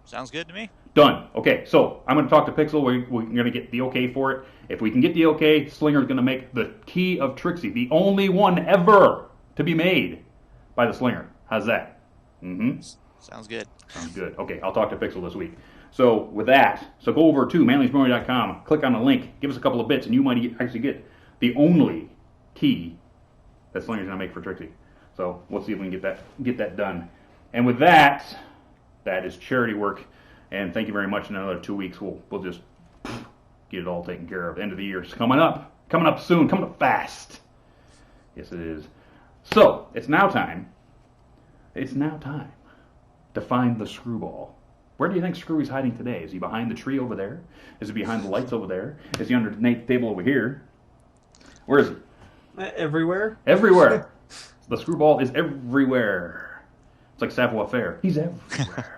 Sounds good to me. Done. Okay, so I'm going to talk to Pixel. We're going to get the okay for it. If we can get the okay, Slinger's going to make the Key of Trixie, the only one ever to be made by the Slinger. How's that? Mm-hmm. Sounds good. Sounds good. Okay, I'll talk to Pixel this week. So with that, go over to manlysbrony.com, click on the link, give us a couple of bits, and you might actually get the only key that Slinger's going to make for Trixie. So we'll see if we can get that done. And with that, that is charity work. And thank you very much. In another 2 weeks, we'll just get it all taken care of. The end of the year is coming up soon, coming up fast. Yes, it is. So it's now time. It's now time to find the Screwball. Where do you think Screwy's hiding today? Is he behind the tree over there? Is he behind the lights over there? Is he underneath the table over here? Where is he? Everywhere. Everywhere. The Screwball is everywhere. It's like savoir-faire. He's everywhere.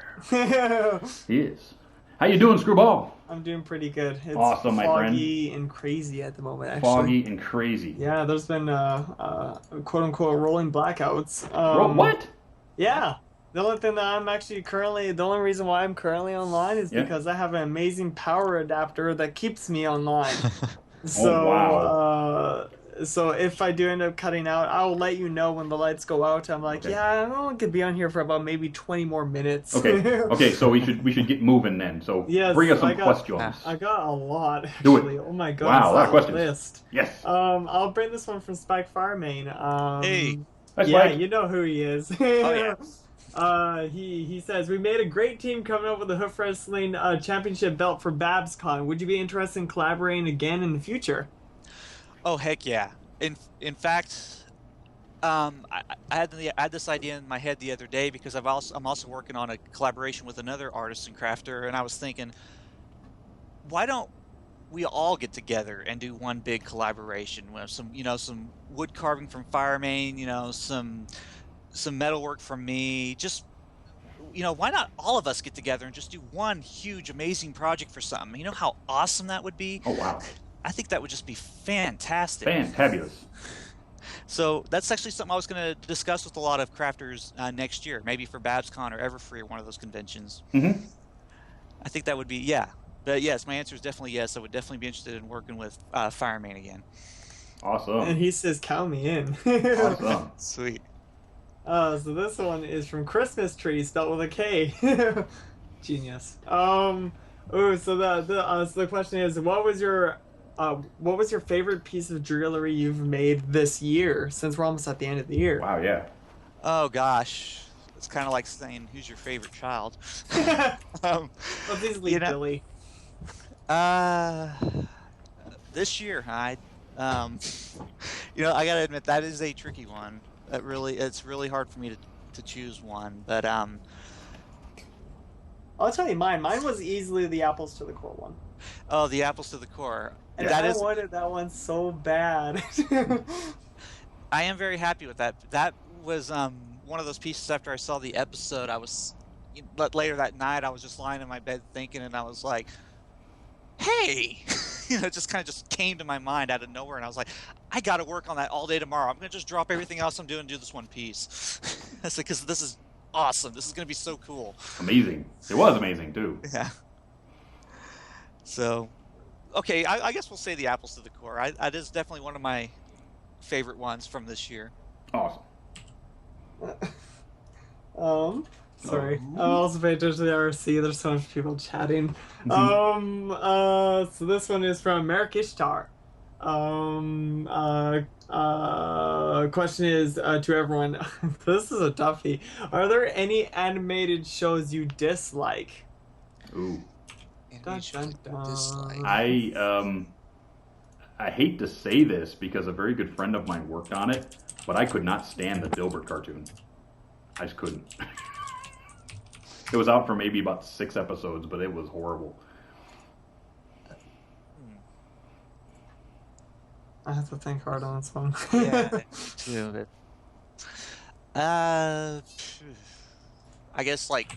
He is. How you doing, Screwball? I'm doing pretty good. It's awesome, my friend. Foggy and crazy at the moment, actually. Foggy and crazy. Yeah, there's been quote-unquote rolling blackouts. What? Yeah. The only thing that I'm actually the only reason why I'm currently online is because I have an amazing power adapter that keeps me online. So, wow. So if I do end up cutting out, I'll let you know when the lights go out. I'm like, yeah, I only could be on here for about maybe 20 more minutes. Okay, so we should get moving then. So bring us some questions. I got a lot, actually. Do it. Oh my god. Wow, a lot of questions. List. Yes. I'll bring this one from Spike Farmane. Hey. Hi, yeah, Spike. you know who he is. Oh yeah. He says, we made a great team coming up with the Hoof Wrestling Championship belt for BabsCon. Would you be interested in collaborating again in the future? Oh heck yeah! In fact, I had this idea in my head the other day because I'm also working on a collaboration with another artist and crafter, and I was thinking, why don't we all get together and do one big collaboration with some wood carving from Farmane, some metalwork from me, just why not all of us get together and just do one huge amazing project for something? You know how awesome that would be? Oh wow. I think that would just be fantastic. Fantabulous. So that's actually something I was going to discuss with a lot of crafters next year, maybe for BabsCon or Everfree or one of those conventions. Mm-hmm. I think that would be, But yes, my answer is definitely yes. I would definitely be interested in working with Farmane again. Awesome. And he says, count me in. Awesome. Sweet. So this one is from Christmas Tree, spelled with a K. Genius. So the question is, what was your favorite piece of jewelry you've made this year? Since we're almost at the end of the year. Wow, yeah. Oh gosh, it's kind of like saying, "Who's your favorite child?" Let's easily Billy. This year, I gotta admit that is a tricky one. It's really hard for me to choose one, but I'll tell you mine. Mine was easily the apples to the core one. Oh, the apples to the core. And I wanted that one so bad. I am very happy with that. That was one of those pieces after I saw the episode. Later that night, I was just lying in my bed thinking, and I was like, hey! It just kind of just came to my mind out of nowhere, and I was like, I got to work on that all day tomorrow. I'm going to just drop everything else I'm doing and do this one piece. Because this is awesome. This is going to be so cool. Amazing. It was amazing, too. Yeah. So, okay, I guess we'll say the apples to the core. That is definitely one of my favorite ones from this year. Awesome. Sorry. I'm also paying attention to the RC. There's so much people chatting. So this one is from Merrick Ishtar. Question is to everyone. This is a toughie. Are there any animated shows you dislike? Ooh. Dun, dun, dun. I hate to say this because a very good friend of mine worked on it, but I could not stand the Dilbert cartoon. I just couldn't. It was out for maybe about 6 episodes, but it was horrible. I have to think hard on this one. Yeah, too. I I guess like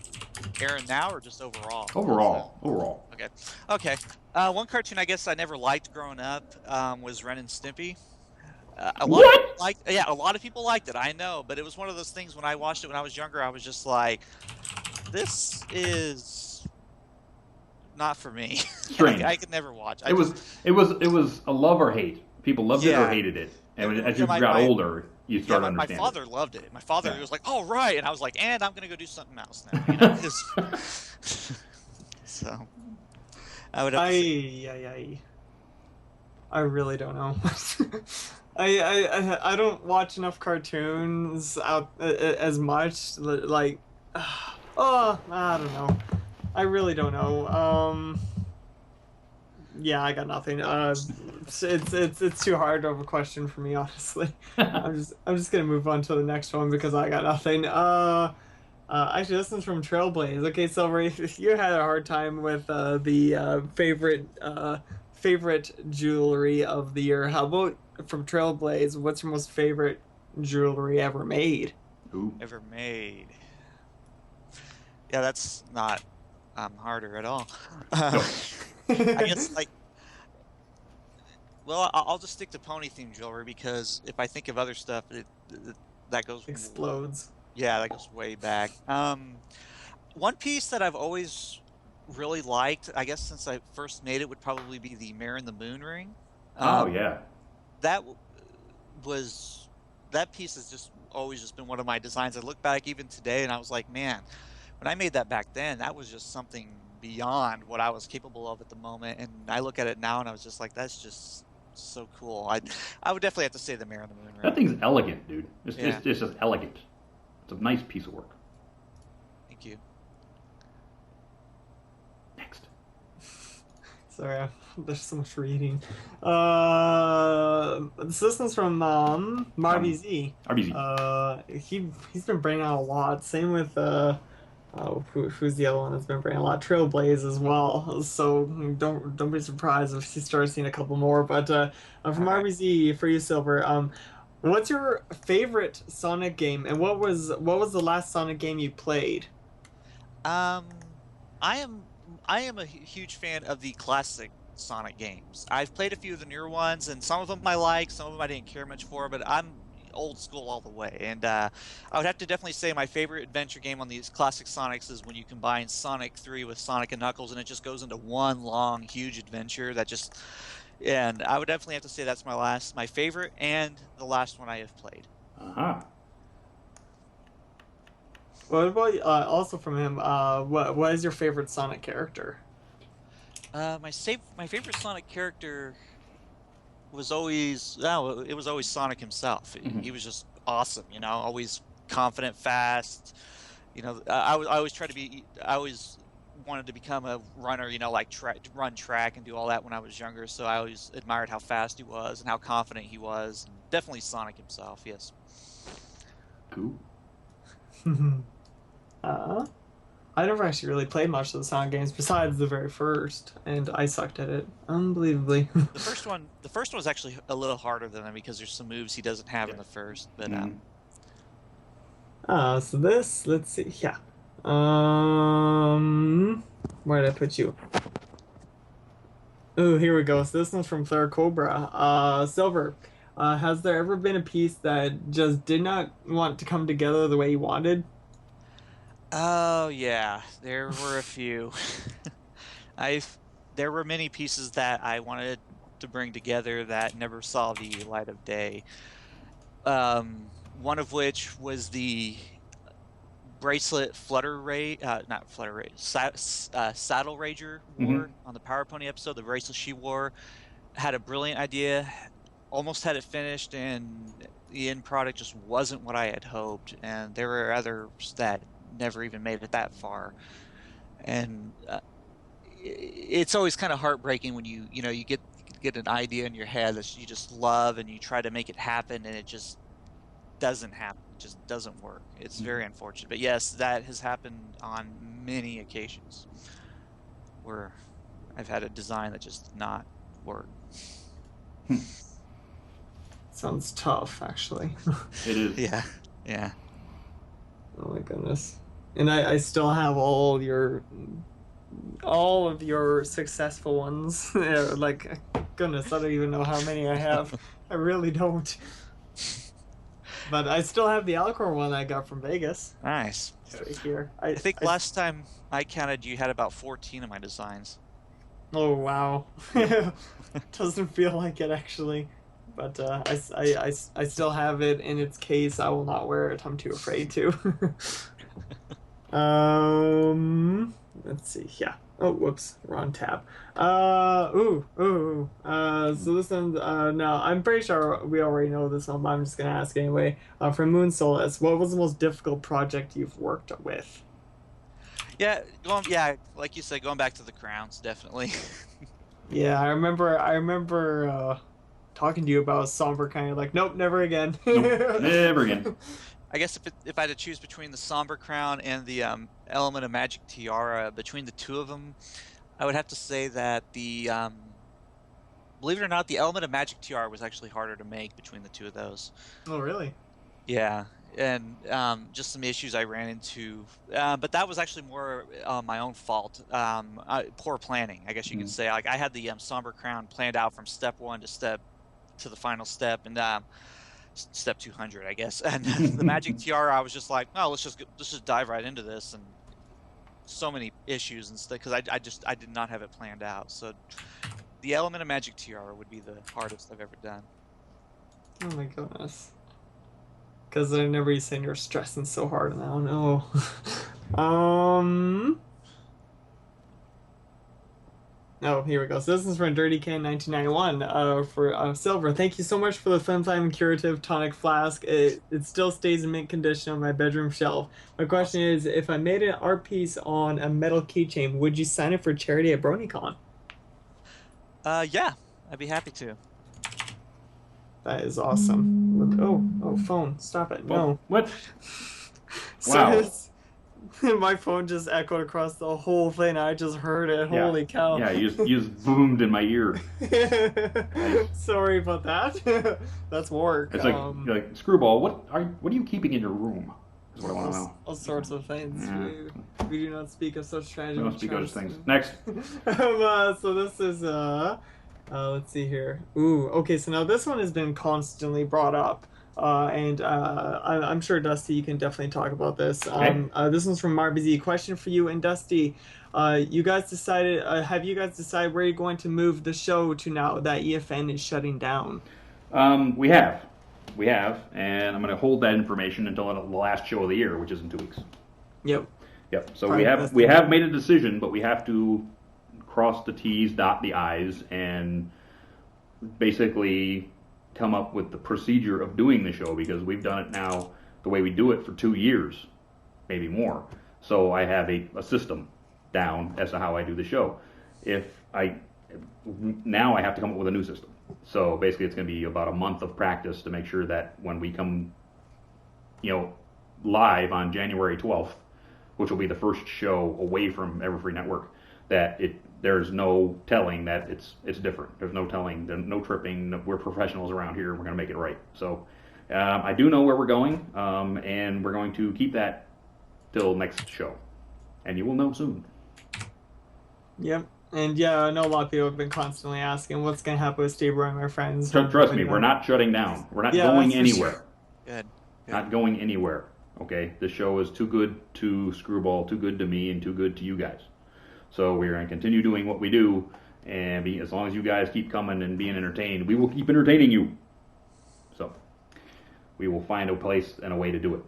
airing now or just overall? Overall. Okay. One cartoon I guess I never liked growing up was Ren and Stimpy. A lot of people liked it. I know, but it was one of those things when I watched it when I was younger. I was just like, this is not for me. Strange. I could never watch. It was a love or hate. People loved it or hated it. And as you got older, you started understanding. My father loved it. My father was like, "Oh right," and I was like, "And I'm gonna go do something else now." You know? So I would. I really don't know. I don't watch enough cartoons out as much. Like, I don't know. I really don't know. Yeah, I got nothing. It's too hard of a question for me, honestly. I'm just gonna move on to the next one because I got nothing. Actually, this one's from Trailblaze. Okay, Silver, if you had a hard time with the favorite jewelry of the year, how about from Trailblaze? What's your most favorite jewelry ever made? Ooh. Ever made? Yeah, that's not harder at all. I guess I'll just stick to pony themed jewelry because if I think of other stuff, that goes explodes. Yeah, that goes way back. One piece that I've always really liked, I guess since I first made it, would probably be the Mare and the Moon ring. That piece has just always just been one of my designs. I look back even today and I was like, man, when I made that back then, that was just something beyond what I was capable of at the moment. And I look at it now and I was just like, that's just so cool. I would definitely have to say the Mare and the Moon ring. That thing's elegant, dude. It's just elegant. It's a nice piece of work. Thank you. Next. Sorry, there's so much reading. This one's from RBZ. RBZ. He's been bringing out a lot. Same with who's the other one that's been bringing a lot? Trailblaze as well. So don't be surprised if you start seeing a couple more. But from RBZ for you, Silver. What's your favorite Sonic game, and what was the last Sonic game you played? I am a huge fan of the classic Sonic games. I've played a few of the newer ones, and some of them I like, some of them I didn't care much for, but I'm old school all the way. And I would have to definitely say my favorite adventure game on these classic Sonics is when you combine Sonic 3 with Sonic and Knuckles, and it just goes into one long, huge adventure that just... And I would definitely have to say that's my favorite and the last one I have played. What about also from him? What is your favorite Sonic character? My favorite Sonic character was always Sonic himself. Mm-hmm. He was just awesome, you know, always confident, fast. You know, I always wanted to become a runner, you know, like run track and do all that when I was younger. So I always admired how fast he was and how confident he was. And definitely Sonic himself, yes. Cool. I never actually really played much of the Sonic games besides the very first, and I sucked at it unbelievably. The first one was actually a little harder than that because there's some moves he doesn't have in the first. But so this, let's see, yeah. Where did I put you? Oh, here we go. So this one's from Flare Cobra. Silver, has there ever been a piece that just did not want to come together the way you wanted? Oh yeah, there were a few. There were many pieces that I wanted to bring together that never saw the light of day. One of which was the bracelet Saddle Rager wore on the Power Pony episode. The bracelet she wore, had a brilliant idea, almost had it finished, and the end product just wasn't what I had hoped. And there were others that never even made it that far. And it's always kind of heartbreaking when you get an idea in your head that you just love and you try to make it happen and it just doesn't happen. It just doesn't work. It's very unfortunate. But yes, that has happened on many occasions where I've had a design that just did not work. Sounds tough, actually. It is. Yeah. Oh my goodness. And I still have all of your successful ones. Yeah, like, goodness, I don't even know how many I have. I really don't. But I still have the Alcor one I got from Vegas. Nice. It's right here. I think last time I counted, you had about 14 of my designs. Oh wow. Doesn't feel like it actually. But I still have it in its case. I will not wear it. I'm too afraid to. Let's see. Yeah. Oh, whoops. Wrong tab. So this one, no, I'm pretty sure we already know this one, but I'm just gonna ask anyway. From Moon Solace, what was the most difficult project you've worked with? Yeah, like you said, going back to the crowns, definitely. Yeah, I remember talking to you about Somber, kind of like, nope, never again. Nope, never again. I guess if I had to choose between the Somber Crown and the Element of Magic Tiara, between the two of them, I would have to say that the, believe it or not, the Element of Magic Tiara was actually harder to make between the two of those. Oh, really? Yeah, and just some issues I ran into, but that was actually more my own fault. Poor planning, I guess you could say. Like I had the Somber Crown planned out from step 1 to the final step, and step 200, I guess. And the Magic Tiara, I was just like, oh, let's just dive right into this, and so many issues and stuff because I did not have it planned out. So the Element of Magic Tiara would be the hardest I've ever done. Oh my goodness. Because I remember you saying you're stressing so hard, and I don't know. Oh, here we go. So this is from Dirty Can 1991 for Silver. Thank you so much for the Fun Time Curative Tonic Flask. It still stays in mint condition on my bedroom shelf. My question is, if I made an art piece on a metal keychain, would you sign it for charity at BronyCon? Yeah, I'd be happy to. That is awesome. Oh, phone. Stop it. No. What? Wow. My phone just echoed across the whole thing. I just heard it. Yeah. Holy cow. Yeah, you just boomed in my ear. Sorry about that. That's work. It's like Screwball, what are you keeping in your room? Is what I want to know. All sorts of things. Yeah. We do not speak of such tragic. We don't speak of such things. Next. So this is let's see here. Ooh, okay, so now this one has been constantly brought up. I'm sure, Dusty, you can definitely talk about this. Okay. This one's from MarBZ. Question for you and Dusty. You guys decided, have you guys decided where you're going to move the show to now that EFN is shutting down? We have, and I'm going to hold that information until the last show of the year, which is in 2 weeks. Yep. So we have made a decision, but we have to cross the T's, dot the I's, and basically come up with the procedure of doing the show, because we've done it now the way we do it for 2 years, maybe more. So I have a system down as to how I do the show. Now I have to come up with a new system. So basically it's going to be about a month of practice to make sure that when we come, live on January 12th, which will be the first show away from Everfree Network, that there's no telling that it's different. There's no telling, there's no tripping. We're professionals around here. We're going to make it right. So I do know where we're going, and we're going to keep that till next show, and you will know soon. Yep. And yeah, I know a lot of people have been constantly asking what's going to happen with Steve and my friends. Trust me, we're not shutting down. We're not going anywhere. Good. Not going anywhere. Okay, the show is too good to Screwball, too good to me, and too good to you guys. So we're going to continue doing what we do, and as long as you guys keep coming and being entertained, we will keep entertaining you. So we will find a place and a way to do it.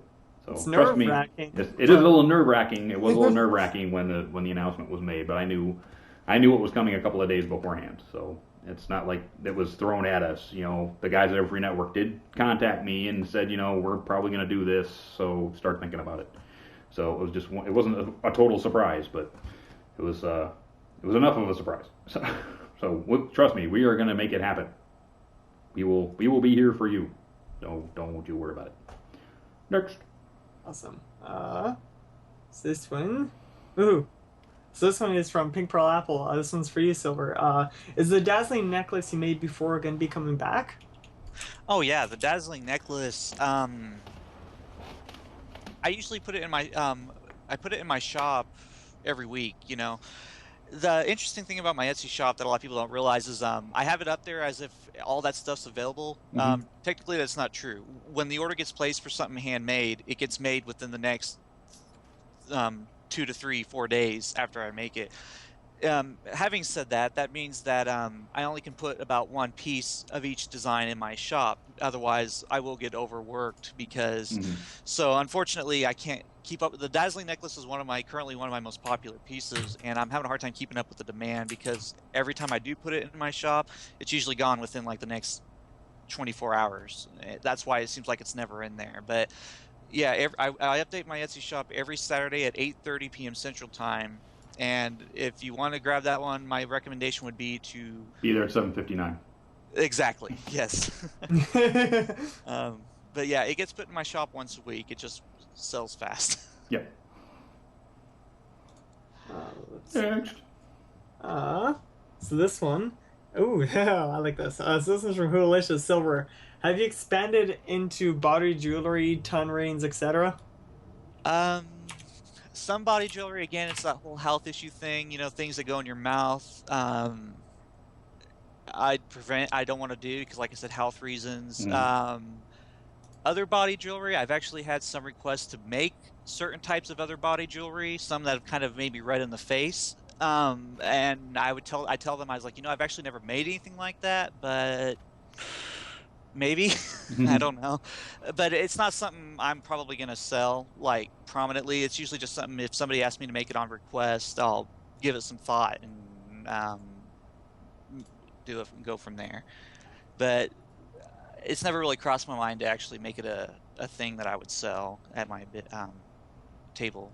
So it's trust me, nerve-wracking. it is a little nerve-wracking. It was a little nerve-wracking when the announcement was made, but I knew what was coming a couple of days beforehand. So it's not like it was thrown at us. The guys at Everfree Network did contact me and said, we're probably going to do this, so start thinking about it. So it wasn't a total surprise, but it was enough of a surprise. So trust me, we are going to make it happen. We will be here for you. Don't you worry about it. Next. Awesome. This one. Ooh. So this one is from Pink Pearl Apple. This one's for you, Silver. Is the dazzling necklace you made before going to be coming back? Oh yeah, the dazzling necklace. I usually put it in my put it in my shop every week. You know, the interesting thing about my Etsy shop that a lot of people don't realize is I have it up there as if all that stuff's available. Technically, that's not true. When the order gets placed for something handmade, it gets made within the next 2 to 3, 4 days after I make it. Having said that, that means that I only can put about one piece of each design in my shop. Otherwise, I will get overworked because. So unfortunately, I can't keep up. The dazzling necklace is currently one of my most popular pieces, and I'm having a hard time keeping up with the demand because every time I do put it in my shop, it's usually gone within like the next 24 hours. That's why it seems like it's never in there. But yeah, I update my Etsy shop every Saturday at 8:30 p.m. Central Time. And if you want to grab that one, my recommendation would be to be there at 7:59. Exactly. Yes. But yeah, it gets put in my shop once a week. It just sells fast. Yeah. Next. So this one. Oh, yeah, I like this. So this is from Hoolicious Silver. Have you expanded into body jewelry, ton rings, etc.? Some body jewelry, again, it's that whole health issue thing, you know, things that go in your mouth. I don't want to do because, like I said, health reasons. Other body jewelry, I've actually had some requests to make certain types of other body jewelry, some that have kind of maybe red in the face. And I tell them, I was like, you know, I've actually never made anything like that, but maybe. I don't know. But it's not something I'm probably going to sell, like, prominently. It's usually just something, if somebody asks me to make it on request, I'll give it some thought and do it and go from there. But it's never really crossed my mind to actually make it a thing that I would sell at my table.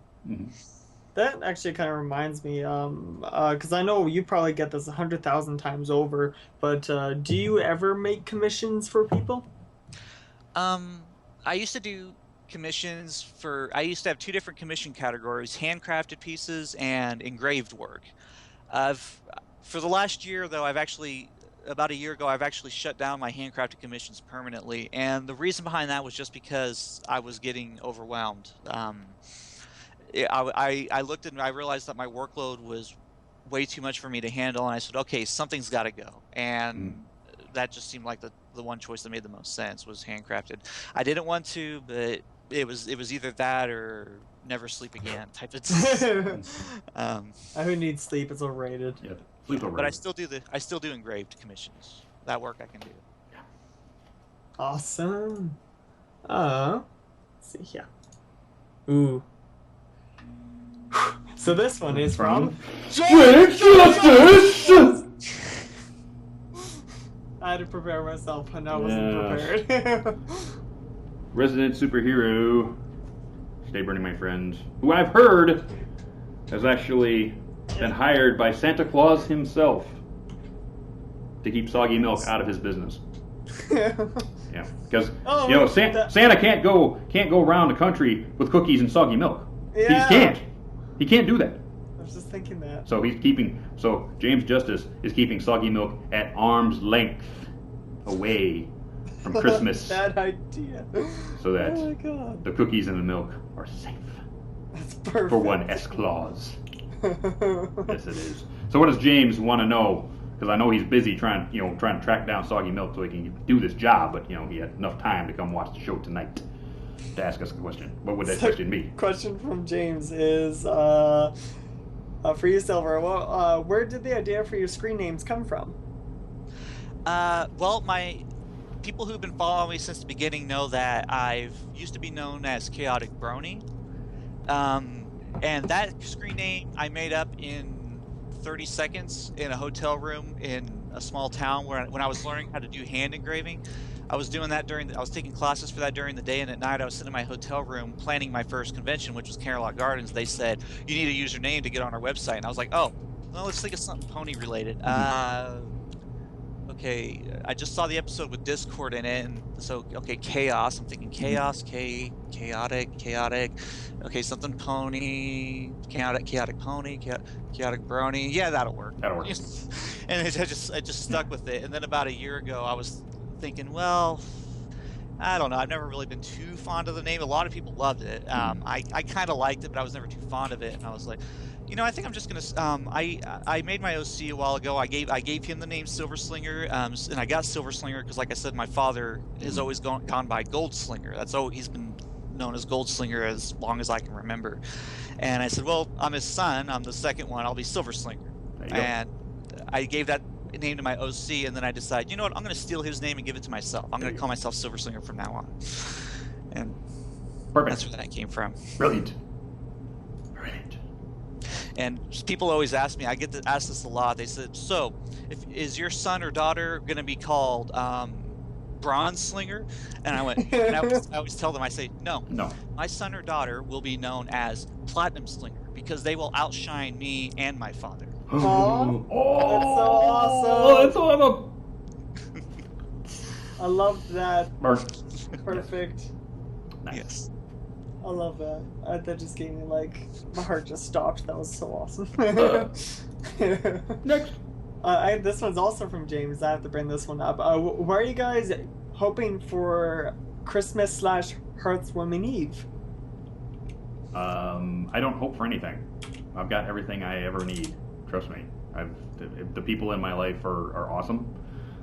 That actually kind of reminds me, because I know you probably get this 100,000 times over, but do you ever make commissions for people? I used to do commissions I used to have 2 different commission categories, handcrafted pieces and engraved work. For the last year, though, about a year ago, I've actually shut down my handcrafted commissions permanently, and the reason behind that was just because I was getting overwhelmed. I looked at and I realized that my workload was way too much for me to handle, and I said, okay, something's got to go. And that just seemed like the one choice that made the most sense was handcrafted. I didn't want to, but it was either that or never sleep again type of thing. Who needs sleep? It's overrated. Yeah, sleep overrated. But I still do engraved commissions. That work I can do. Awesome. Let's see here. Ooh. So this one is from Justice. I had to prepare myself, and I wasn't prepared. Resident superhero, stay burning, my friends, who I've heard has actually been hired by Santa Claus himself to keep soggy milk out of his business. Yeah, because Santa can't go around the country with cookies and soggy milk. Yeah. He can't do that. I was just thinking that. So James Justice is keeping soggy milk at arm's length away from Christmas. Bad idea. So that the cookies and the milk are safe. That's perfect. For one S Claus. Yes, it is. So what does James want to know? Because I know he's busy trying to track down soggy milk so he can do this job, but he had enough time to come watch the show tonight to ask us a question. What would that question be? Question from James is for you, Silver. Well, where did the idea for your screen names come from? Well, my people who've been following me since the beginning know that I've used to be known as Chaotic Brony, and that screen name I made up in 30 seconds in a hotel room in a small town when I was learning how to do hand engraving. I was doing that I was taking classes for that during the day, and at night I was sitting in my hotel room planning my first convention, which was Carolot Gardens. They said, you need a username to get on our website. And I was like, oh, well, let's think of something pony related. Okay, I just saw the episode with Discord in it, and so, okay, chaos. I'm thinking chaos, chaotic. Okay, something pony, chaotic pony, chaotic brony. Yeah, that'll work. And I just stuck with it. And then about a year ago, I was thinking, well, I don't know. I've never really been too fond of the name. A lot of people loved it. I kind of liked it, but I was never too fond of it. And I was like, you know, I think I'm just gonna. I made my OC a while ago. I gave him the name Silver Slinger, and I got Silver Slinger because, like I said, my father has always gone by Gold Slinger. He's been known as Gold Slinger as long as I can remember. And I said, well, I'm his son. I'm the second one. I'll be Silver Slinger. And I gave that name to my OC, and then I decided, you know what, I'm going to steal his name and give it to myself. I'm going to call myself Silver Slinger from now on. And Perfect. that's where that came from. Brilliant. And people always ask me, I get asked this a lot. They said, so, is your son or daughter going to be called Bronze Slinger? And I went, and I always tell them, I say, no. My son or daughter will be known as Platinum Slinger because they will outshine me and my father. Oh, that's so awesome! I love that. Perfect. Nice. Yes. I love that. That just gave me, like, my heart just stopped. That was so awesome. Next. This one's also from James. I have to bring this one up. Where are you guys hoping for Christmas/Hearthswarming Eve? I don't hope for anything. I've got everything I ever need. Trust me. The people in my life are awesome.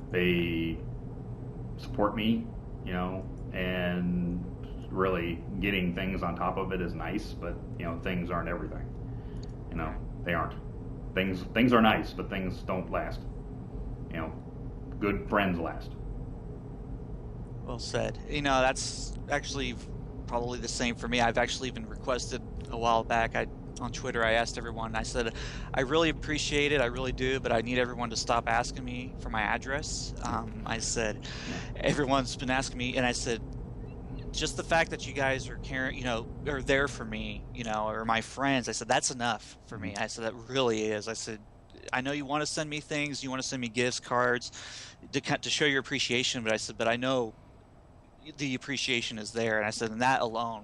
They support me, you know, and really getting things on top of it is nice, but, you know, things aren't everything. You know, they aren't. Things are nice, but things don't last. You know, good friends last. Well said. You know, that's actually probably the same for me. I've actually even requested a while back, on Twitter, I asked everyone, I said, I really appreciate it, I really do, but I need everyone to stop asking me for my address. I said, everyone's been asking me, and I said, just the fact that you guys are caring, you know, are there for me, you know, or my friends, I said, that's enough for me. I said, that really is. I said, I know you want to send me things, you want to send me gifts, cards, to show your appreciation, but I said, but I know the appreciation is there, and I said, and that alone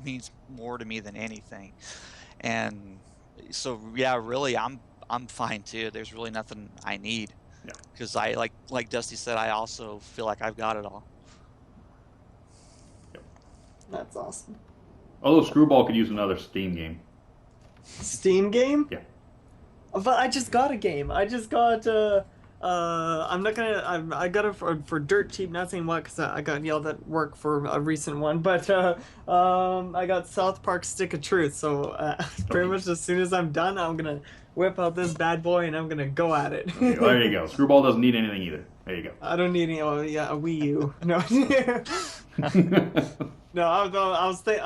means more to me than anything. And so, yeah, really, I'm fine too. There's really nothing I need. Yeah. Because I like Dusty said, I also feel like I've got it all. Yep. That's awesome. Although Screwball could use another Steam game. Steam game? Yeah. But I just got a game. I just got I'm not gonna. I got it for dirt cheap. Not saying what, because I got yelled at work for a recent one. But I got South Park Stick of Truth. So pretty much as soon as I'm done, I'm gonna whip out this bad boy and I'm gonna go at it. Okay, well, there you go. Screwball doesn't need anything either. There you go. I don't need any. Oh yeah, a Wii U. No. No, I was thinking.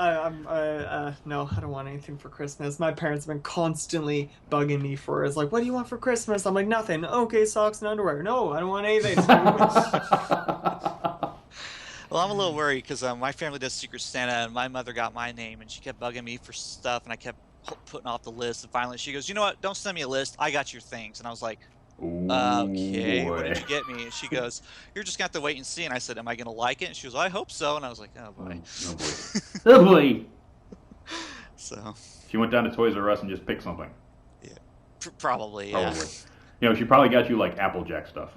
No, I don't want anything for Christmas. My parents have been constantly bugging me for it. It's like, what do you want for Christmas? I'm like, nothing. Okay, socks and underwear. No, I don't want anything. Well, I'm a little worried because my family does Secret Santa, and my mother got my name, and she kept bugging me for stuff, and I kept putting off the list. And finally, she goes, "You know what? Don't send me a list. I got your things." And I was like, okay, what did you get me? And she goes, you're just going to have to wait and see. And I said, am I going to like it? And she goes, I hope so. And I was like, oh boy. Oh boy. Oh boy. So. She went down to Toys R Us and just picked something. Yeah. Probably, yeah. Probably. You know, she probably got you like Applejack stuff.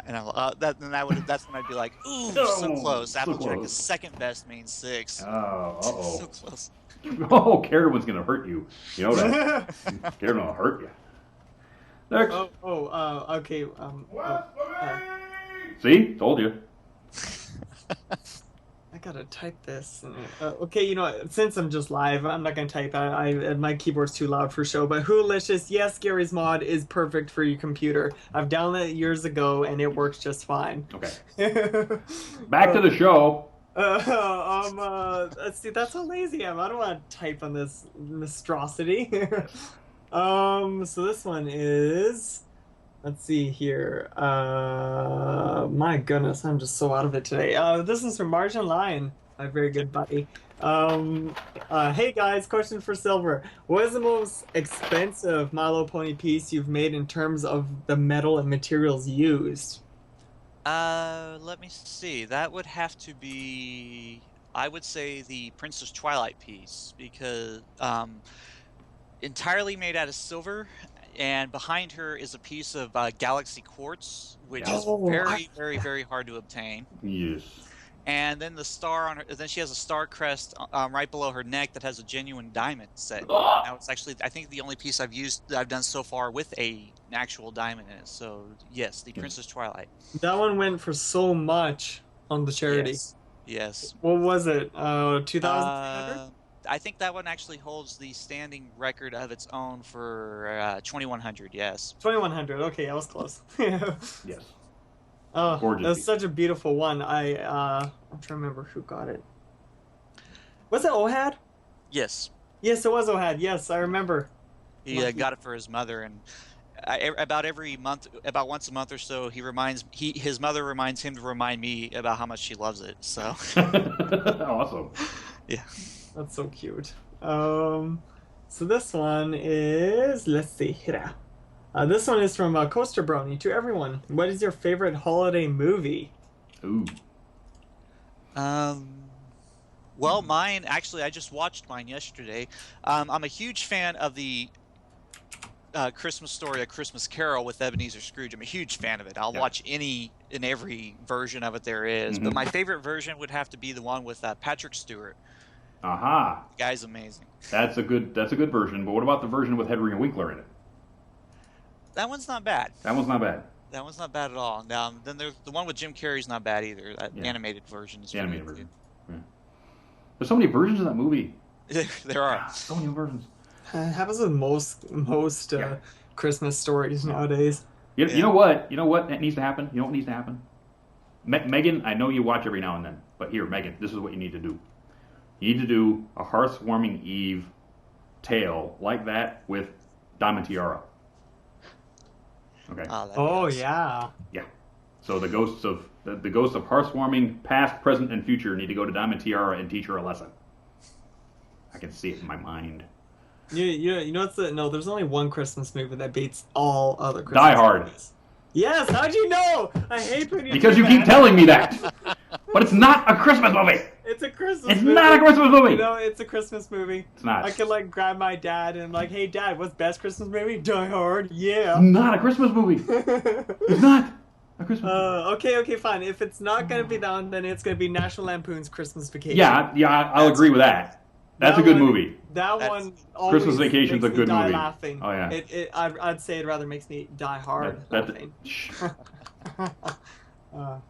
And that's when I'd be like, ooh, so close. Applejack is second best, main 6. Oh, uh-oh. So close. Oh, Carrot gonna hurt you. You know that. Carrot will hurt you. Next. Okay. See? Told you. I gotta type this. Okay, you know what? Since I'm just live, I'm not gonna type. My keyboard's too loud for show. But Wholicious, yes, Gary's mod is perfect for your computer. I've downloaded it years ago, and it works just fine. Okay. Back to the show. Let's see. That's how lazy I am. I don't want to type on this monstrosity. So this one is, let's see here. My goodness, I'm just so out of it today. This is from Margin Lion, my very good buddy. Hey guys, question for Silver. What is the most expensive My Little Pony piece you've made in terms of the metal and materials used? Let me see. That would have to be, I would say, the Princess Twilight piece, because, entirely made out of silver, and behind her is a piece of galaxy quartz, which is very, very hard to obtain. Yes. And then the star on her, then she has a star crest right below her neck that has a genuine diamond set. Now it's actually, I think, the only piece I've done so far with an actual diamond in it. So yes, the Princess Twilight. That one went for so much on the charity. Yes. What was it? 2,300? I think that one actually holds the standing record of its own for 2,100. Yes. 2,100. Okay, I was close. Yes. Oh, Gorgeous that's piece. such a beautiful one. I'm trying to remember who got it. Was it Ohad? Yes. Yes, it was Ohad. Yes, I remember. He got it for his mother, and about every month, about once a month or so, his mother reminds him to remind me about how much she loves it. So. Awesome. Yeah. That's so cute. So this one is, let's see here. This one is from Coaster Brony. To everyone, what is your favorite holiday movie? Ooh. Well, mine, actually, I just watched mine yesterday. I'm a huge fan of the Christmas Story, A Christmas Carol with Ebenezer Scrooge. I'm a huge fan of it. I'll watch any and every version of it there is. But my favorite version would have to be the one with Patrick Stewart. Aha. The guy's amazing. That's a good version. But what about the version with Hedwig and Winkler in it? That one's not bad. That one's not bad. That one's not bad at all. Now, then there's the one with Jim Carrey's not bad either. That animated version is Animated really version. Yeah. There's so many versions of that movie. There are. So many versions. It happens with most Christmas stories nowadays. You know what? You know what needs to happen? You know what needs to happen? Megan, I know you watch every now and then, but here, Megan, this is what you need to do. You need to do a Hearthwarming Eve tale like that with Diamond Tiara. Okay. Oh yeah. Yeah. So the ghosts of Hearthwarming past, present, and future need to go to Diamond Tiara and teach her a lesson. I can see it in my mind. You know what's no? There's only one Christmas movie that beats all other Christmas Die Hard. movies. Yes. How'd you know? I hate when you Because do you that. keep telling me that. But it's not a Christmas movie. It's a Christmas It's movie. not a Christmas movie. No, it's a Christmas movie. It's not. I could like grab my dad and I'm like, hey dad, what's best Christmas movie? Die Hard. Yeah. It's not a Christmas movie. It's not a Christmas movie. Okay, fine. If it's not gonna be that one, then it's gonna be National Lampoon's Christmas Vacation. Yeah, I'll agree with that. That's a good movie. That one always Christmas Vacation's makes a good me die movie. laughing. Oh, yeah. I'd say it rather makes me die hard laughing.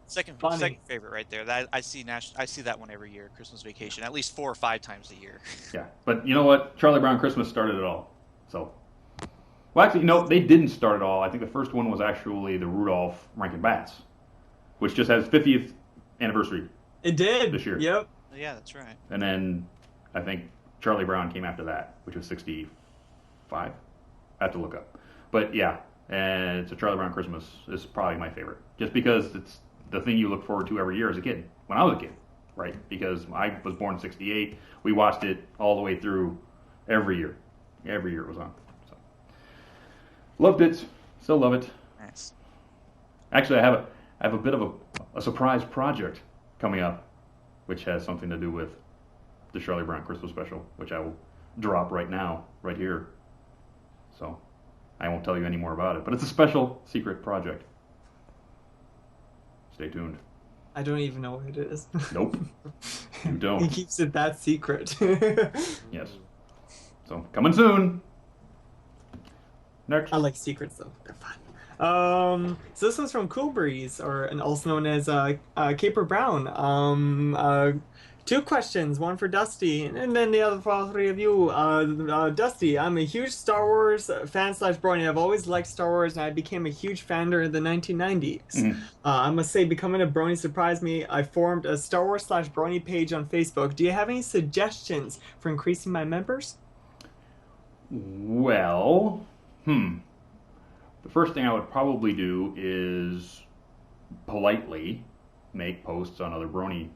Second favorite right there. I see that one every year. Christmas Vacation, at least 4 or 5 times a year. Yeah, but you know what? Charlie Brown Christmas started it all. So, well, actually, no, they didn't start it all. I think the first one was actually the Rudolph Rankin Bass, which just has 50th anniversary. It did This year. Yep. Yeah, that's right. And then I think Charlie Brown came after that, which was 65. I have to look up. But yeah, and so Charlie Brown Christmas is probably my favorite, just because it's the thing you look forward to every year as a kid. When I was a kid, right? Because I was born in '68. We watched it all the way through every year. Every year it was on. So loved it. Still love it. Nice. Actually, I have a bit of a surprise project coming up, which has something to do with the Charlie Brown Christmas special, which I will drop right now, right here. So I won't tell you any more about it, but it's a special secret project. Stay tuned. I don't even know what it is. Nope. You He don't. keeps it that secret. Yes. So coming soon. Next. I like secrets though; they're fun. So this one's from Cool Breeze, and also known as Caper Brown. 2 questions, one for Dusty, and then the other for all 3 of you. Dusty, I'm a huge Star Wars fan / Brony. I've always liked Star Wars, and I became a huge fan during the 1990s. I must say, becoming a Brony surprised me. I formed a Star Wars / Brony page on Facebook. Do you have any suggestions for increasing my members? Well, the first thing I would probably do is politely make posts on other Brony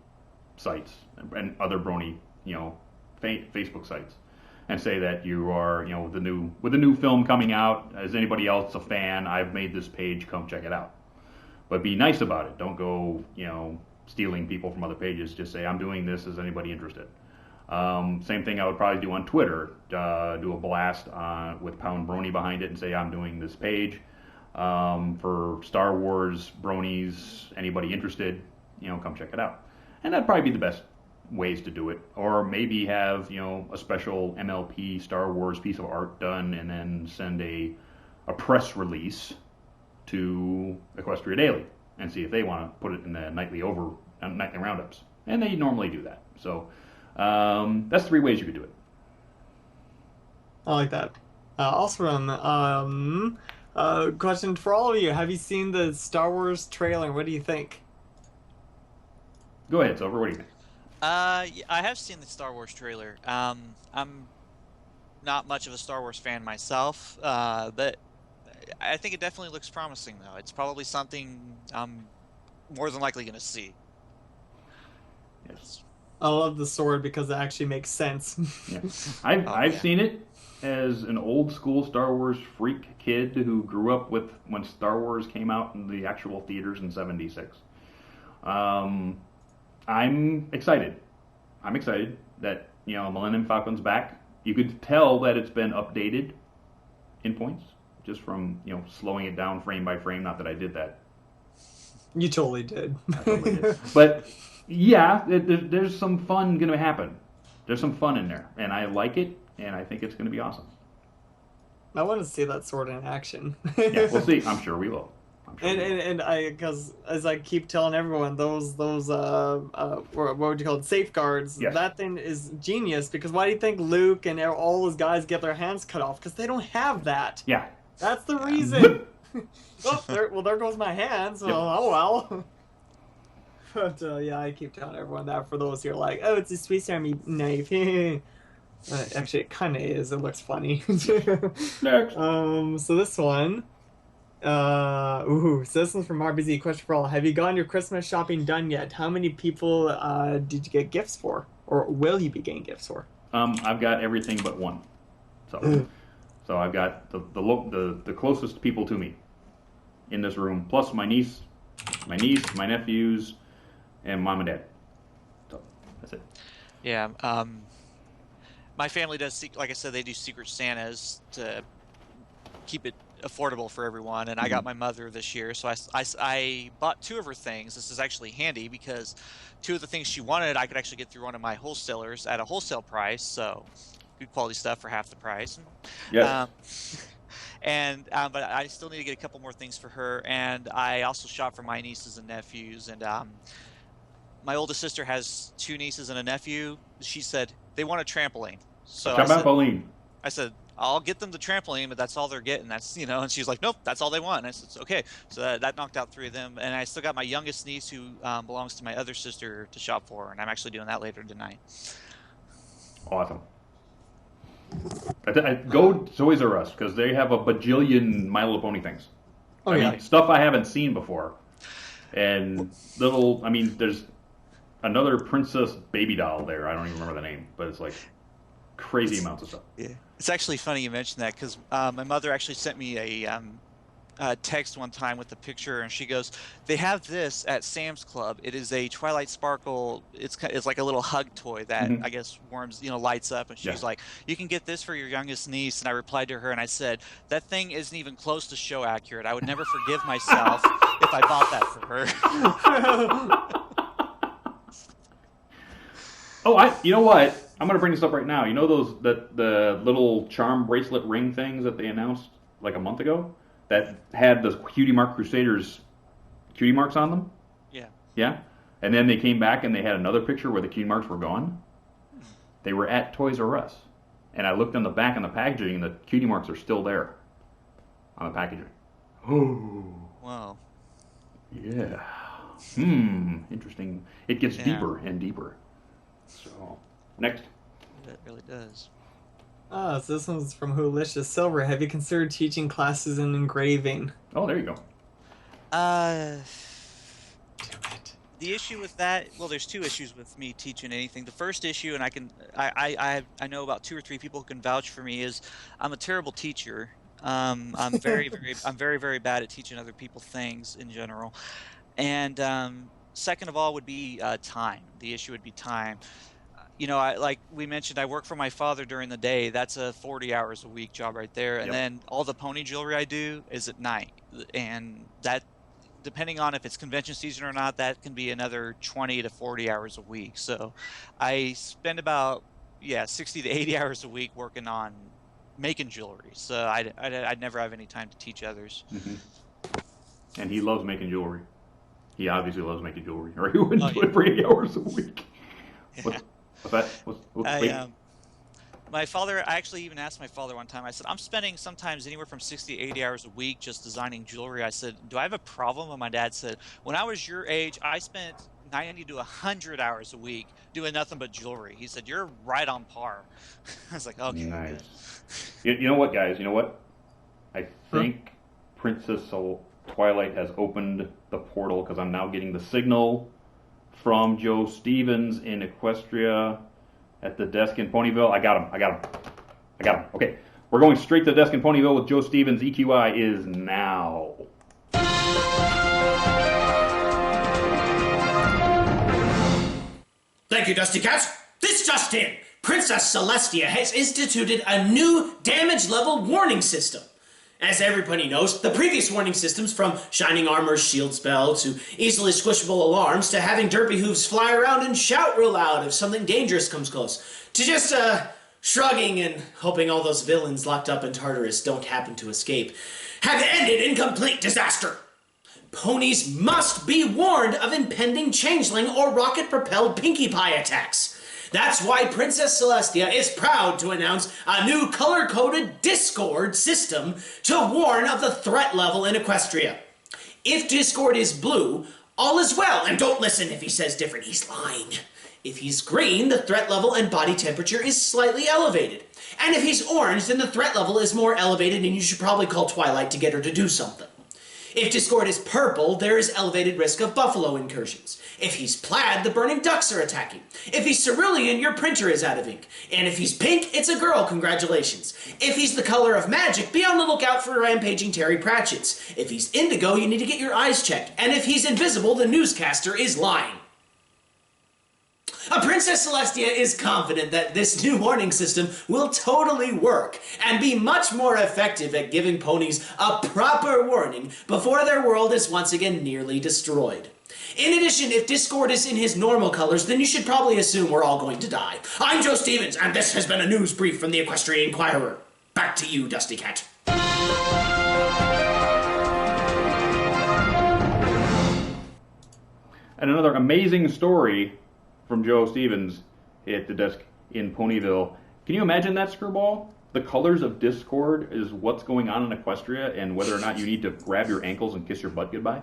sites and other Brony, Facebook sites, and say that you are, with the new film coming out. Is anybody else a fan? I've made this page. Come check it out. But be nice about it. Don't go, stealing people from other pages. Just say, I'm doing this. Is anybody interested? Same thing I would probably do on Twitter. Do a blast with Pound Brony behind it and say, I'm doing this page for Star Wars Bronies. Anybody interested? Come check it out. And that'd probably be the best ways to do it. Or maybe have, a special MLP Star Wars piece of art done and then send a press release to Equestria Daily and see if they want to put it in the nightly roundups. And they normally do that. So that's 3 ways you could do it. I like that. Also, question for all of you: have you seen the Star Wars trailer? What do you think? Go ahead, Silver. What do you think? I have seen the Star Wars trailer. I'm not much of a Star Wars fan myself, but I think it definitely looks promising, though. It's probably something I'm more than likely going to see. Yes. I love the sword because it actually makes sense. Yeah. I've seen it as an old school Star Wars freak kid who grew up with when Star Wars came out in the actual theaters in '76. I'm excited. I'm excited that, Millennium Falcon's back. You could tell that it's been updated in points, just from, slowing it down frame by frame. Not that I did that. You totally did. I totally did. But, yeah, there's some fun going to happen. There's some fun in there, and I like it, and I think it's going to be awesome. I want to see that sword in action. Yeah, we'll see. I'm sure we will. And because as I keep telling everyone, those what would you call it, safeguards? Yes. That thing is genius. Because why do you think Luke and all those guys get their hands cut off? Because they don't have that. Yeah. That's the reason. There goes my hands. Yep. Oh well. But yeah, I keep telling everyone that for those who are like, oh, it's a Swiss Army knife. Actually, it kind of is. It looks funny. Next. So this one. So this one's from RBZ. Question for all: have you gotten your Christmas shopping done yet? How many people did you get gifts for, or will you be getting gifts for? I've got everything but one. So I've got the closest people to me in this room, plus my niece, my nephews, and mom and dad. So that's it. Yeah. My family does, like I said, they do Secret Santas to keep it affordable for everyone, and I got my mother this year, so I bought 2 of her things. This is actually handy because 2 of the things she wanted I could actually get through one of my wholesalers at a wholesale price, so good quality stuff for half the price. Yes. But I still need to get a couple more things for her, and I also shop for my nieces and nephews, and my oldest sister has 2 nieces and a nephew. She said they want a trampoline, so I said I'll get them the trampoline, but that's all they're getting. That's, and she's like, nope, that's all they want. And I said, okay. So that knocked out 3 of them. And I still got my youngest niece who belongs to my other sister to shop for. And I'm actually doing that later tonight. Awesome. Go Toys R Us, because they have a bajillion My Little Pony things. Oh, I yeah. mean, stuff I haven't seen before. And there's another princess baby doll there. I don't even remember the name, but it's like crazy amounts of stuff. Yeah, it's actually funny you mentioned that, because my mother actually sent me a text one time with a picture, and she goes, they have this at Sam's Club. It is a Twilight Sparkle. It's like a little hug toy that I guess warms, lights up, and she's like, you can get this for your youngest niece. And I replied to her and I said, that thing isn't even close to show accurate. I would never forgive myself if I bought that for her. Oh, you know what? I'm going to bring this up right now. You know the little charm bracelet ring things that they announced like a month ago that had the Cutie Mark Crusaders cutie marks on them? Yeah. Yeah? And then they came back and they had another picture where the cutie marks were gone. They were at Toys R Us. And I looked on the back on the packaging and the cutie marks are still there on the packaging. Oh. Wow. Yeah. Interesting. It gets deeper and deeper. So, next. That really does. So this one's from Hoolicious Silver. Have you considered teaching classes in engraving? Oh, there you go. Do it. The issue with that, well, there's 2 issues with me teaching anything. The first issue, and I know about 2 or 3 people who can vouch for me, is I'm a terrible teacher. I'm very, very bad at teaching other people things in general. And second of all would be time. The issue would be time. Like we mentioned, I work for my father during the day. That's a 40 hours a week job right there. And then all the pony jewelry I do is at night. And that depending on if it's convention season or not, that can be another 20 to 40 hours a week. So I spend about 60 to 80 hours a week working on making jewelry. So I'd never have any time to teach others. Mm-hmm. And he loves making jewelry. He obviously loves making jewelry, or he wouldn't do it for 80 hours a week. Yeah. What's that? My father, I actually even asked my father one time, I said, I'm spending sometimes anywhere from 60 to 80 hours a week just designing jewelry. I said, do I have a problem? And my dad said, when I was your age, I spent 90 to 100 hours a week doing nothing but jewelry. He said, you're right on par. I was like, okay. Nice. You know what, guys? You know what? I think Princess Twilight has opened the portal, because I'm now getting the signal from Joe Stevens in Equestria at the desk in Ponyville. I got him. Okay, we're going straight to the desk in Ponyville with Joe Stevens. EQI is now. Thank you, Dustykatt. This just in. Princess Celestia has instituted a new damage level warning system. As everybody knows, the previous warning systems, from Shining Armor's shield spell to easily squishable alarms to having Derpy Hooves fly around and shout real loud if something dangerous comes close, to just shrugging and hoping all those villains locked up in Tartarus don't happen to escape, have ended in complete disaster. Ponies must be warned of impending changeling or rocket-propelled Pinkie Pie attacks. That's why Princess Celestia is proud to announce a new color-coded Discord system to warn of the threat level in Equestria. If Discord is blue, all is well, and don't listen if he says different, he's lying. If he's green, the threat level and body temperature is slightly elevated. And if he's orange, then the threat level is more elevated and you should probably call Twilight to get her to do something. If Discord is purple, there is elevated risk of buffalo incursions. If he's plaid, the burning ducks are attacking. If he's cerulean, your printer is out of ink. And if he's pink, it's a girl, congratulations. If he's the color of magic, be on the lookout for rampaging Terry Pratchett's. If he's indigo, you need to get your eyes checked. And if he's invisible, the newscaster is lying. Princess Celestia is confident that this new warning system will totally work and be much more effective at giving ponies a proper warning before their world is once again nearly destroyed. In addition, if Discord is in his normal colors, then you should probably assume we're all going to die. I'm Joe Stevens, and this has been a news brief from the Equestrian Inquirer. Back to you, Dustykatt. And another amazing story from Joe Stevens at the desk in Ponyville. Can you imagine that, Screwball? The colors of Discord is what's going on in Equestria, and whether or not you need to grab your ankles and kiss your butt goodbye.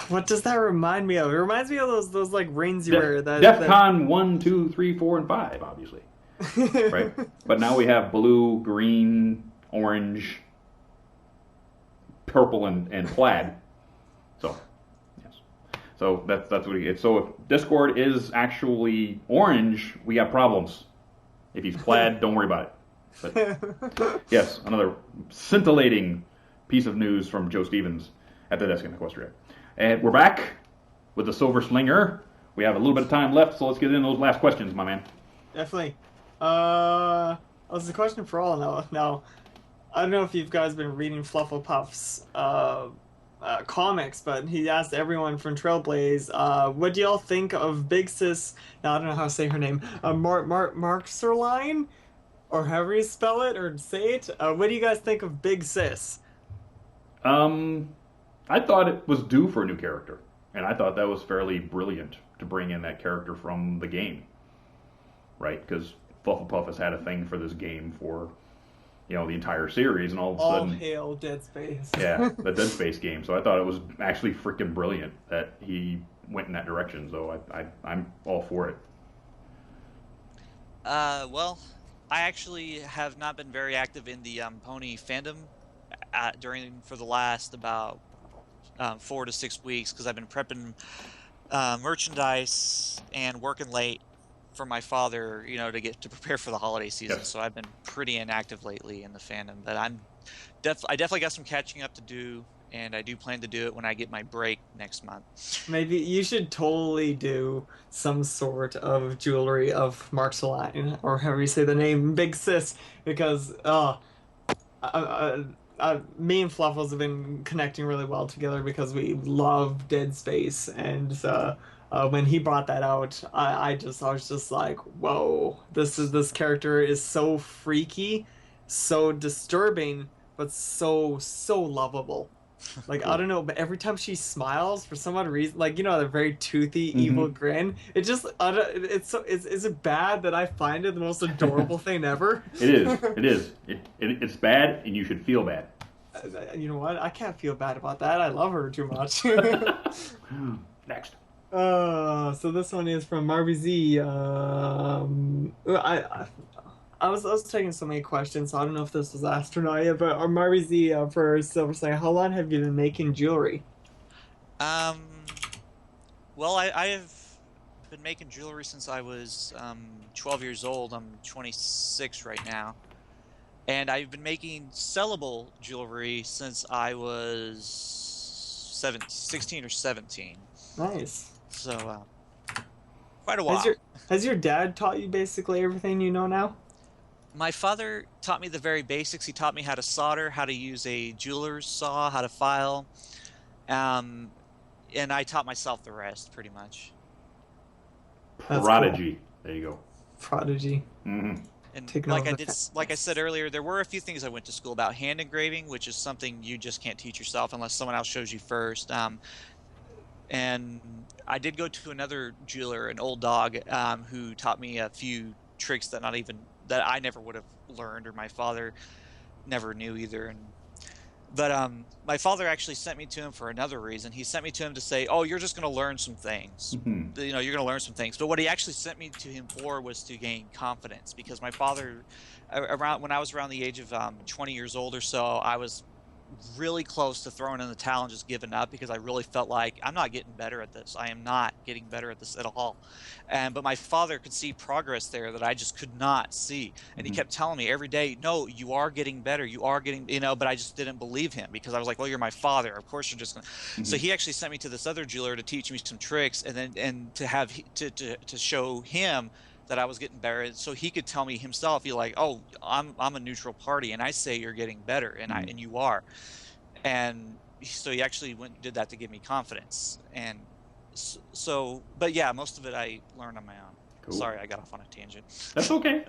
What does that remind me of? It reminds me of those like rings you wear. DEF CON 1, 2, 3, 4, and 5, obviously. Right? But now we have blue, green, orange, purple, and plaid. So, yes. So that's what we get. So if Discord is actually orange, we got problems. If he's plaid, don't worry about it. But yes, another scintillating piece of news from Joe Stevens at the desk in Equestria. And we're back with the Silver Slinger. We have a little bit of time left, so let's get into those last questions, my man. Definitely. This is a question for all now. Now, I don't know if you guys been reading Flufflepuff's comics, but he asked everyone from Trailblaze, what do y'all think of Big Sis? Now, I don't know how to say her name. Markserline? Or however you spell it or say it. What do you guys think of Big Sis? I thought it was due for a new character. And I thought that was fairly brilliant to bring in that character from the game. Right? Because Flufflepuff has had a thing for this game for, the entire series. And all of a sudden... All hail Dead Space. Yeah, the Dead Space game. So I thought it was actually freaking brilliant that he went in that direction. So I'm all for it. Well... I actually have not been very active in the pony fandom for the last about 4 to 6 weeks because I've been prepping merchandise and working late for my father, to prepare for the holiday season. Yes. So I've been pretty inactive lately in the fandom, but I definitely got some catching up to do, and I do plan to do it when I get my break next month. Maybe you should totally do some sort of jewelry of Markserline, or however you say the name, Big Sis, because me and Fluffles have been connecting really well together because we love Dead Space, and when he brought that out, I was just like, whoa, this character is so freaky, so disturbing, but so lovable. Like, I don't know, but every time she smiles, for some odd reason, like, you know, the very toothy, evil grin, it just, is it bad that I find it the most adorable thing ever? It is. It's bad, and you should feel bad. You know what? I can't feel bad about that. I love her too much. Next. So this one is from Marvy Z. I was taking so many questions, so I don't know if this was asked or not yet, but Marvy Z for Silver Slinger, how long have you been making jewelry? Well, I have been making jewelry since I was 12 years old. I'm 26 right now. And I've been making sellable jewelry since I was 16 or 17. Nice. So, quite a while. Has your dad taught you basically everything you know now? My father taught me the very basics. He taught me how to solder, how to use a jeweler's saw, how to file. And I taught myself the rest, pretty much. That's Prodigy. Cool. There you go. Prodigy. Mm-hmm. And like I said earlier, there were a few things I went to school about. Hand engraving, which is something you just can't teach yourself unless someone else shows you first. And I did go to another jeweler, an old dog, who taught me a few tricks that I never would have learned, or my father never knew either. But my father actually sent me to him for another reason. He sent me to him to say, "Oh, you're just going to learn some things. Mm-hmm. You know, you're going to learn some things." But what he actually sent me to him for was to gain confidence, because my father, when I was around the age of 20 years old or so, I was really close to throwing in the towel and just giving up, because I really felt like I'm not getting better at this. I am not getting better at this at all. But my father could see progress there that I just could not see. And he kept telling me every day, "No, you are getting better. You are getting," but I just didn't believe him, because I was like, "Well, you're my father. Of course you're just going to." So he actually sent me to this other jeweler to teach me some tricks, and to show him that I was getting better, so he could tell me himself, "You're like, oh, I'm a neutral party, and I say you're getting better, and you are." And so he actually went and did that to give me confidence. And so, but yeah, most of it I learned on my own. Cool. Sorry, I got off on a tangent. That's okay.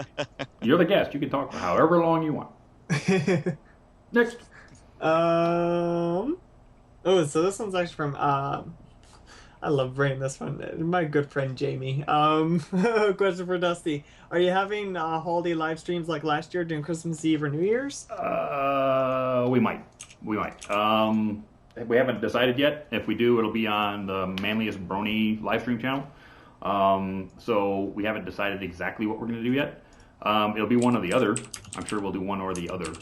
You're the guest. You can talk for however long you want. Next. Oh, so this one's actually from I love bringing this one. My good friend Jamie. Question for Dusty: are you having holiday live streams like last year during Christmas Eve or New Year's? We might. We haven't decided yet. If we do, it'll be on the Manliest Brony live stream channel. So we haven't decided exactly what we're going to do yet. It'll be one or the other. I'm sure we'll do one or the other.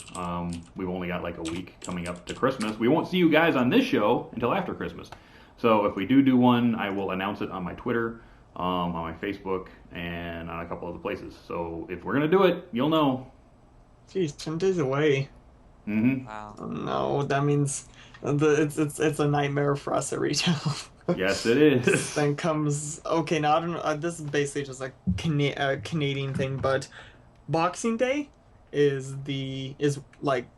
We've only got like a week coming up to Christmas. We won't see you guys on this show until after Christmas. So if we do one, I will announce it on my Twitter, on my Facebook, and on a couple other places. So if we're going to do it, you'll know. Jeez, 10 days away. Mm-hmm. Wow. Oh, no, that means it's a nightmare for us at retail. Yes, it is. Then comes, okay, now I don't know, this is basically just a Canadian thing, but Boxing Day is like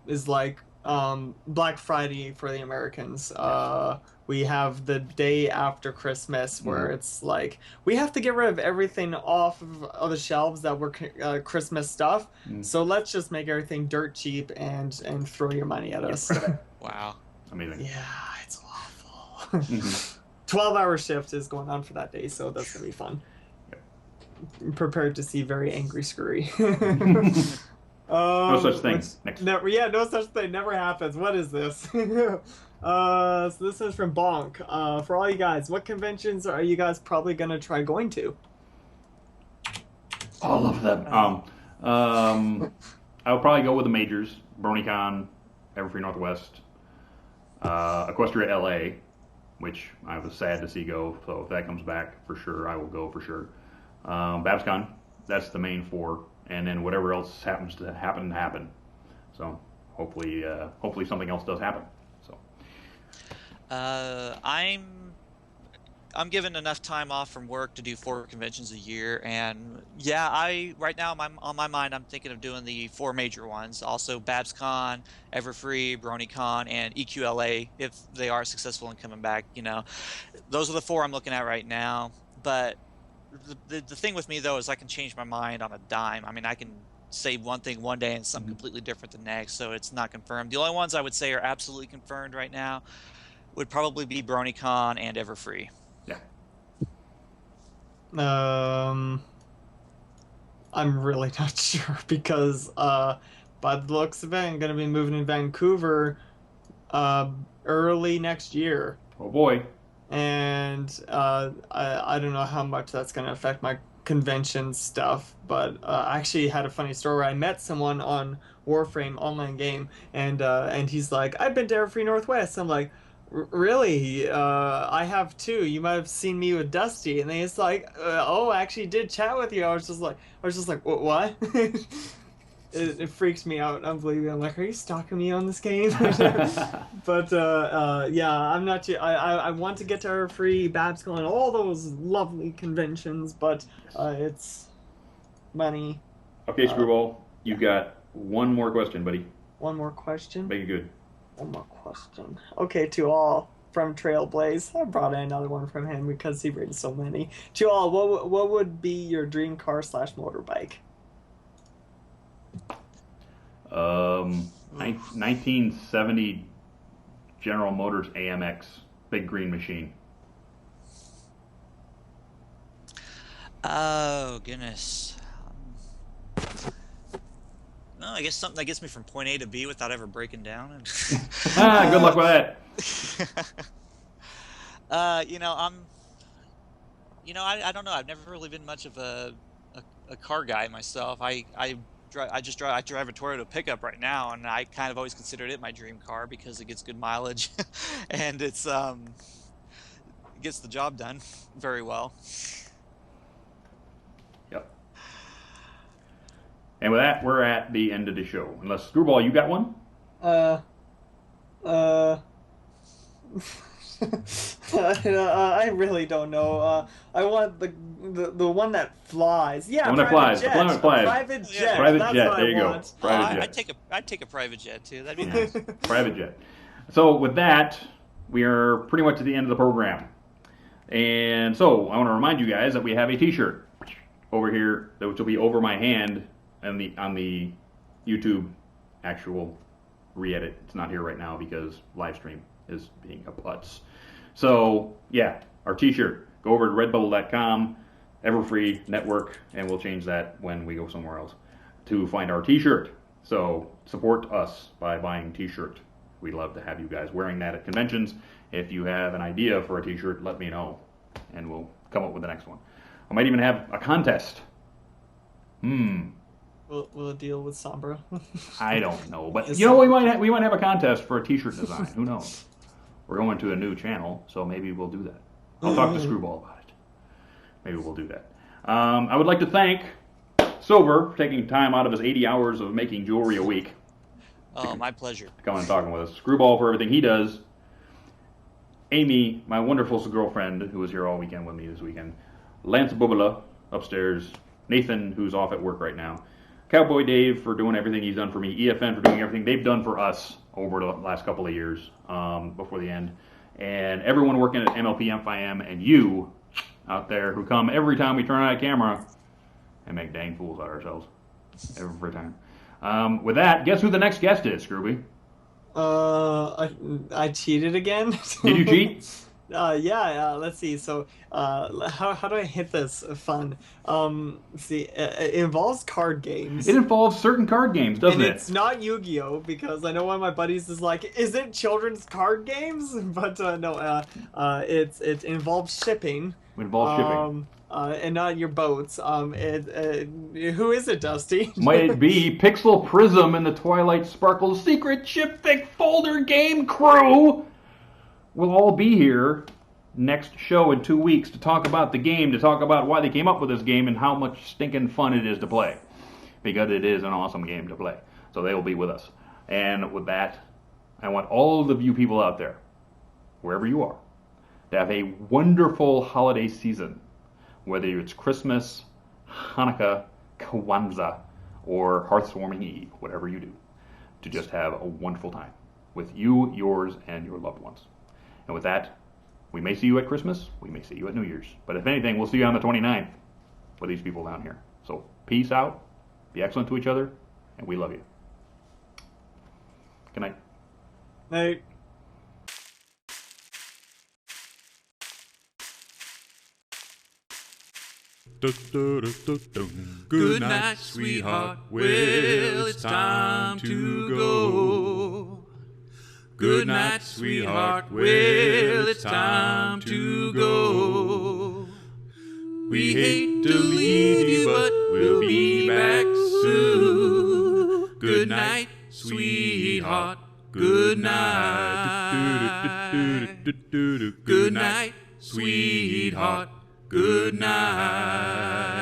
Black Friday for the Americans. We have the day after Christmas where it's like we have to get rid of everything off of the shelves that were Christmas stuff. So let's just make everything dirt cheap and throw your money at us. Wow. Amazing. Yeah, it's awful. 12-hour shift is going on for that day, so that's gonna be fun. I'm prepared to see very angry Scurry. No such thing. Next. No such thing. Never happens. What is this? So this is from Bonk. For all you guys, what conventions are you guys probably gonna try going to? All of them. I'll probably go with the majors: BronyCon, Everfree Northwest, Equestria LA, which I was sad to see go. So if that comes back, for sure, I will go for sure. BabsCon, that's the main four, and then whatever else happens to happen. So hopefully something else does happen. So I'm given enough time off from work to do 4 conventions a year, and yeah, right now on my mind I'm thinking of doing the 4 major ones. Also BabsCon, Everfree, BronyCon, and EQLA if they are successful in coming back. Those are the 4 I'm looking at right now. But the thing with me though is I can change my mind on a dime. I mean, I can say one thing one day and something completely different the next, so it's not confirmed. The only ones I would say are absolutely confirmed right now would probably be BronyCon and Everfree. Yeah. I'm really not sure because by the looks of it, I'm going to be moving to Vancouver early next year. Oh boy. And I don't know how much that's going to affect my convention stuff, but I actually had a funny story where I met someone on Warframe online game, and he's like, I've been to Everfree Northwest. I'm like, really? I have too. You might have seen me with Dusty. And then he's like, oh, I actually did chat with you. I was just like, what? It freaks me out. Unbelievable. I'm like, are you stalking me on this game? But yeah, I'm not. I want to get to Everfree, BabsCon, all those lovely conventions, but it's money. Okay, Screwball, you got one more question, buddy. One more question. Make it good. One more question. Okay, to all from Trailblaze. I brought in another one from him because he brings so many. To all, what would be your dream car / motorbike? 1970 General Motors AMX, big green machine. Oh, goodness. No, I guess something that gets me from point A to B without ever breaking down. Good luck with that. I don't know. I've never really been much of a car guy myself. I drive a Toyota pickup right now, and I kind of always considered it my dream car because it gets good mileage, and it gets the job done very well. Yep. And with that, we're at the end of the show. Unless Screwball, you got one? I really don't know. I want the one that flies. Yeah, the one that flies. Jet. The one that flies. Private jet. Yeah, private That's jet. what There you I want. go. Private jet. I'd take a private jet too. That'd be nice. Private jet. So with that, we are pretty much at the end of the program. And so I want to remind you guys that we have a T-shirt over here, which will be over my hand on the YouTube actual re-edit. It's not here right now because live stream is being a putz. So yeah, our T-shirt. Go over to redbubble.com, Everfree Network, and we'll change that when we go somewhere else to find our T-shirt. So support us by buying T-shirt. We'd love to have you guys wearing that at conventions. If you have an idea for a T-shirt, let me know, and we'll come up with the next one. I might even have a contest. Will it deal with Sombra? I don't know, but we might have a contest for a T-shirt design. Who knows? We're going to a new channel, so maybe we'll do that. I'll talk to Screwball about it. Maybe we'll do that. I would like to thank Silver for taking time out of his 80 hours of making jewelry a week. Oh, my pleasure. To come and talking with us. Screwball for everything he does. Amy, my wonderful girlfriend, who was here all weekend with me this weekend. Lance Bubala upstairs. Nathan, who's off at work right now. Cowboy Dave for doing everything he's done for me. EFN for doing everything they've done for us over the last couple of years before the end. And everyone working at MLP FIM and you out there who come every time we turn on a camera and make dang fools out of ourselves. Every time. With that, guess who the next guest is, Scrooby? I cheated again. Did you cheat? Yeah, let's see. So, how do I hit this fun? Let's see, it involves card games. It involves certain card games, doesn't it? It's not Yu-Gi-Oh! Because I know one of my buddies is like, is it children's card games? But no, it involves shipping. It involves shipping. And not your boats. Who is it, Dusty? Might it be Pixel Prism and the Twilight Sparkle Secret Chip Thick Folder Game Crew? We'll all be here next show in 2 weeks to talk about the game, to talk about why they came up with this game and how much stinking fun it is to play. Because it is an awesome game to play. So they will be with us. And with that, I want all of you people out there, wherever you are, to have a wonderful holiday season, whether it's Christmas, Hanukkah, Kwanzaa, or Hearthwarming Eve, whatever you do, to just have a wonderful time with you, yours, and your loved ones. And with that, we may see you at Christmas, we may see you at New Year's, but if anything, we'll see you on the 29th with these people down here. So peace out, be excellent to each other, and we love you. Good night. Night. Good night, sweetheart. Well, it's time to go. Good night, sweetheart. Well, it's time to go. We hate to leave you, but we'll be back soon. Good night, sweetheart. Good night. Good night, sweetheart. Good night.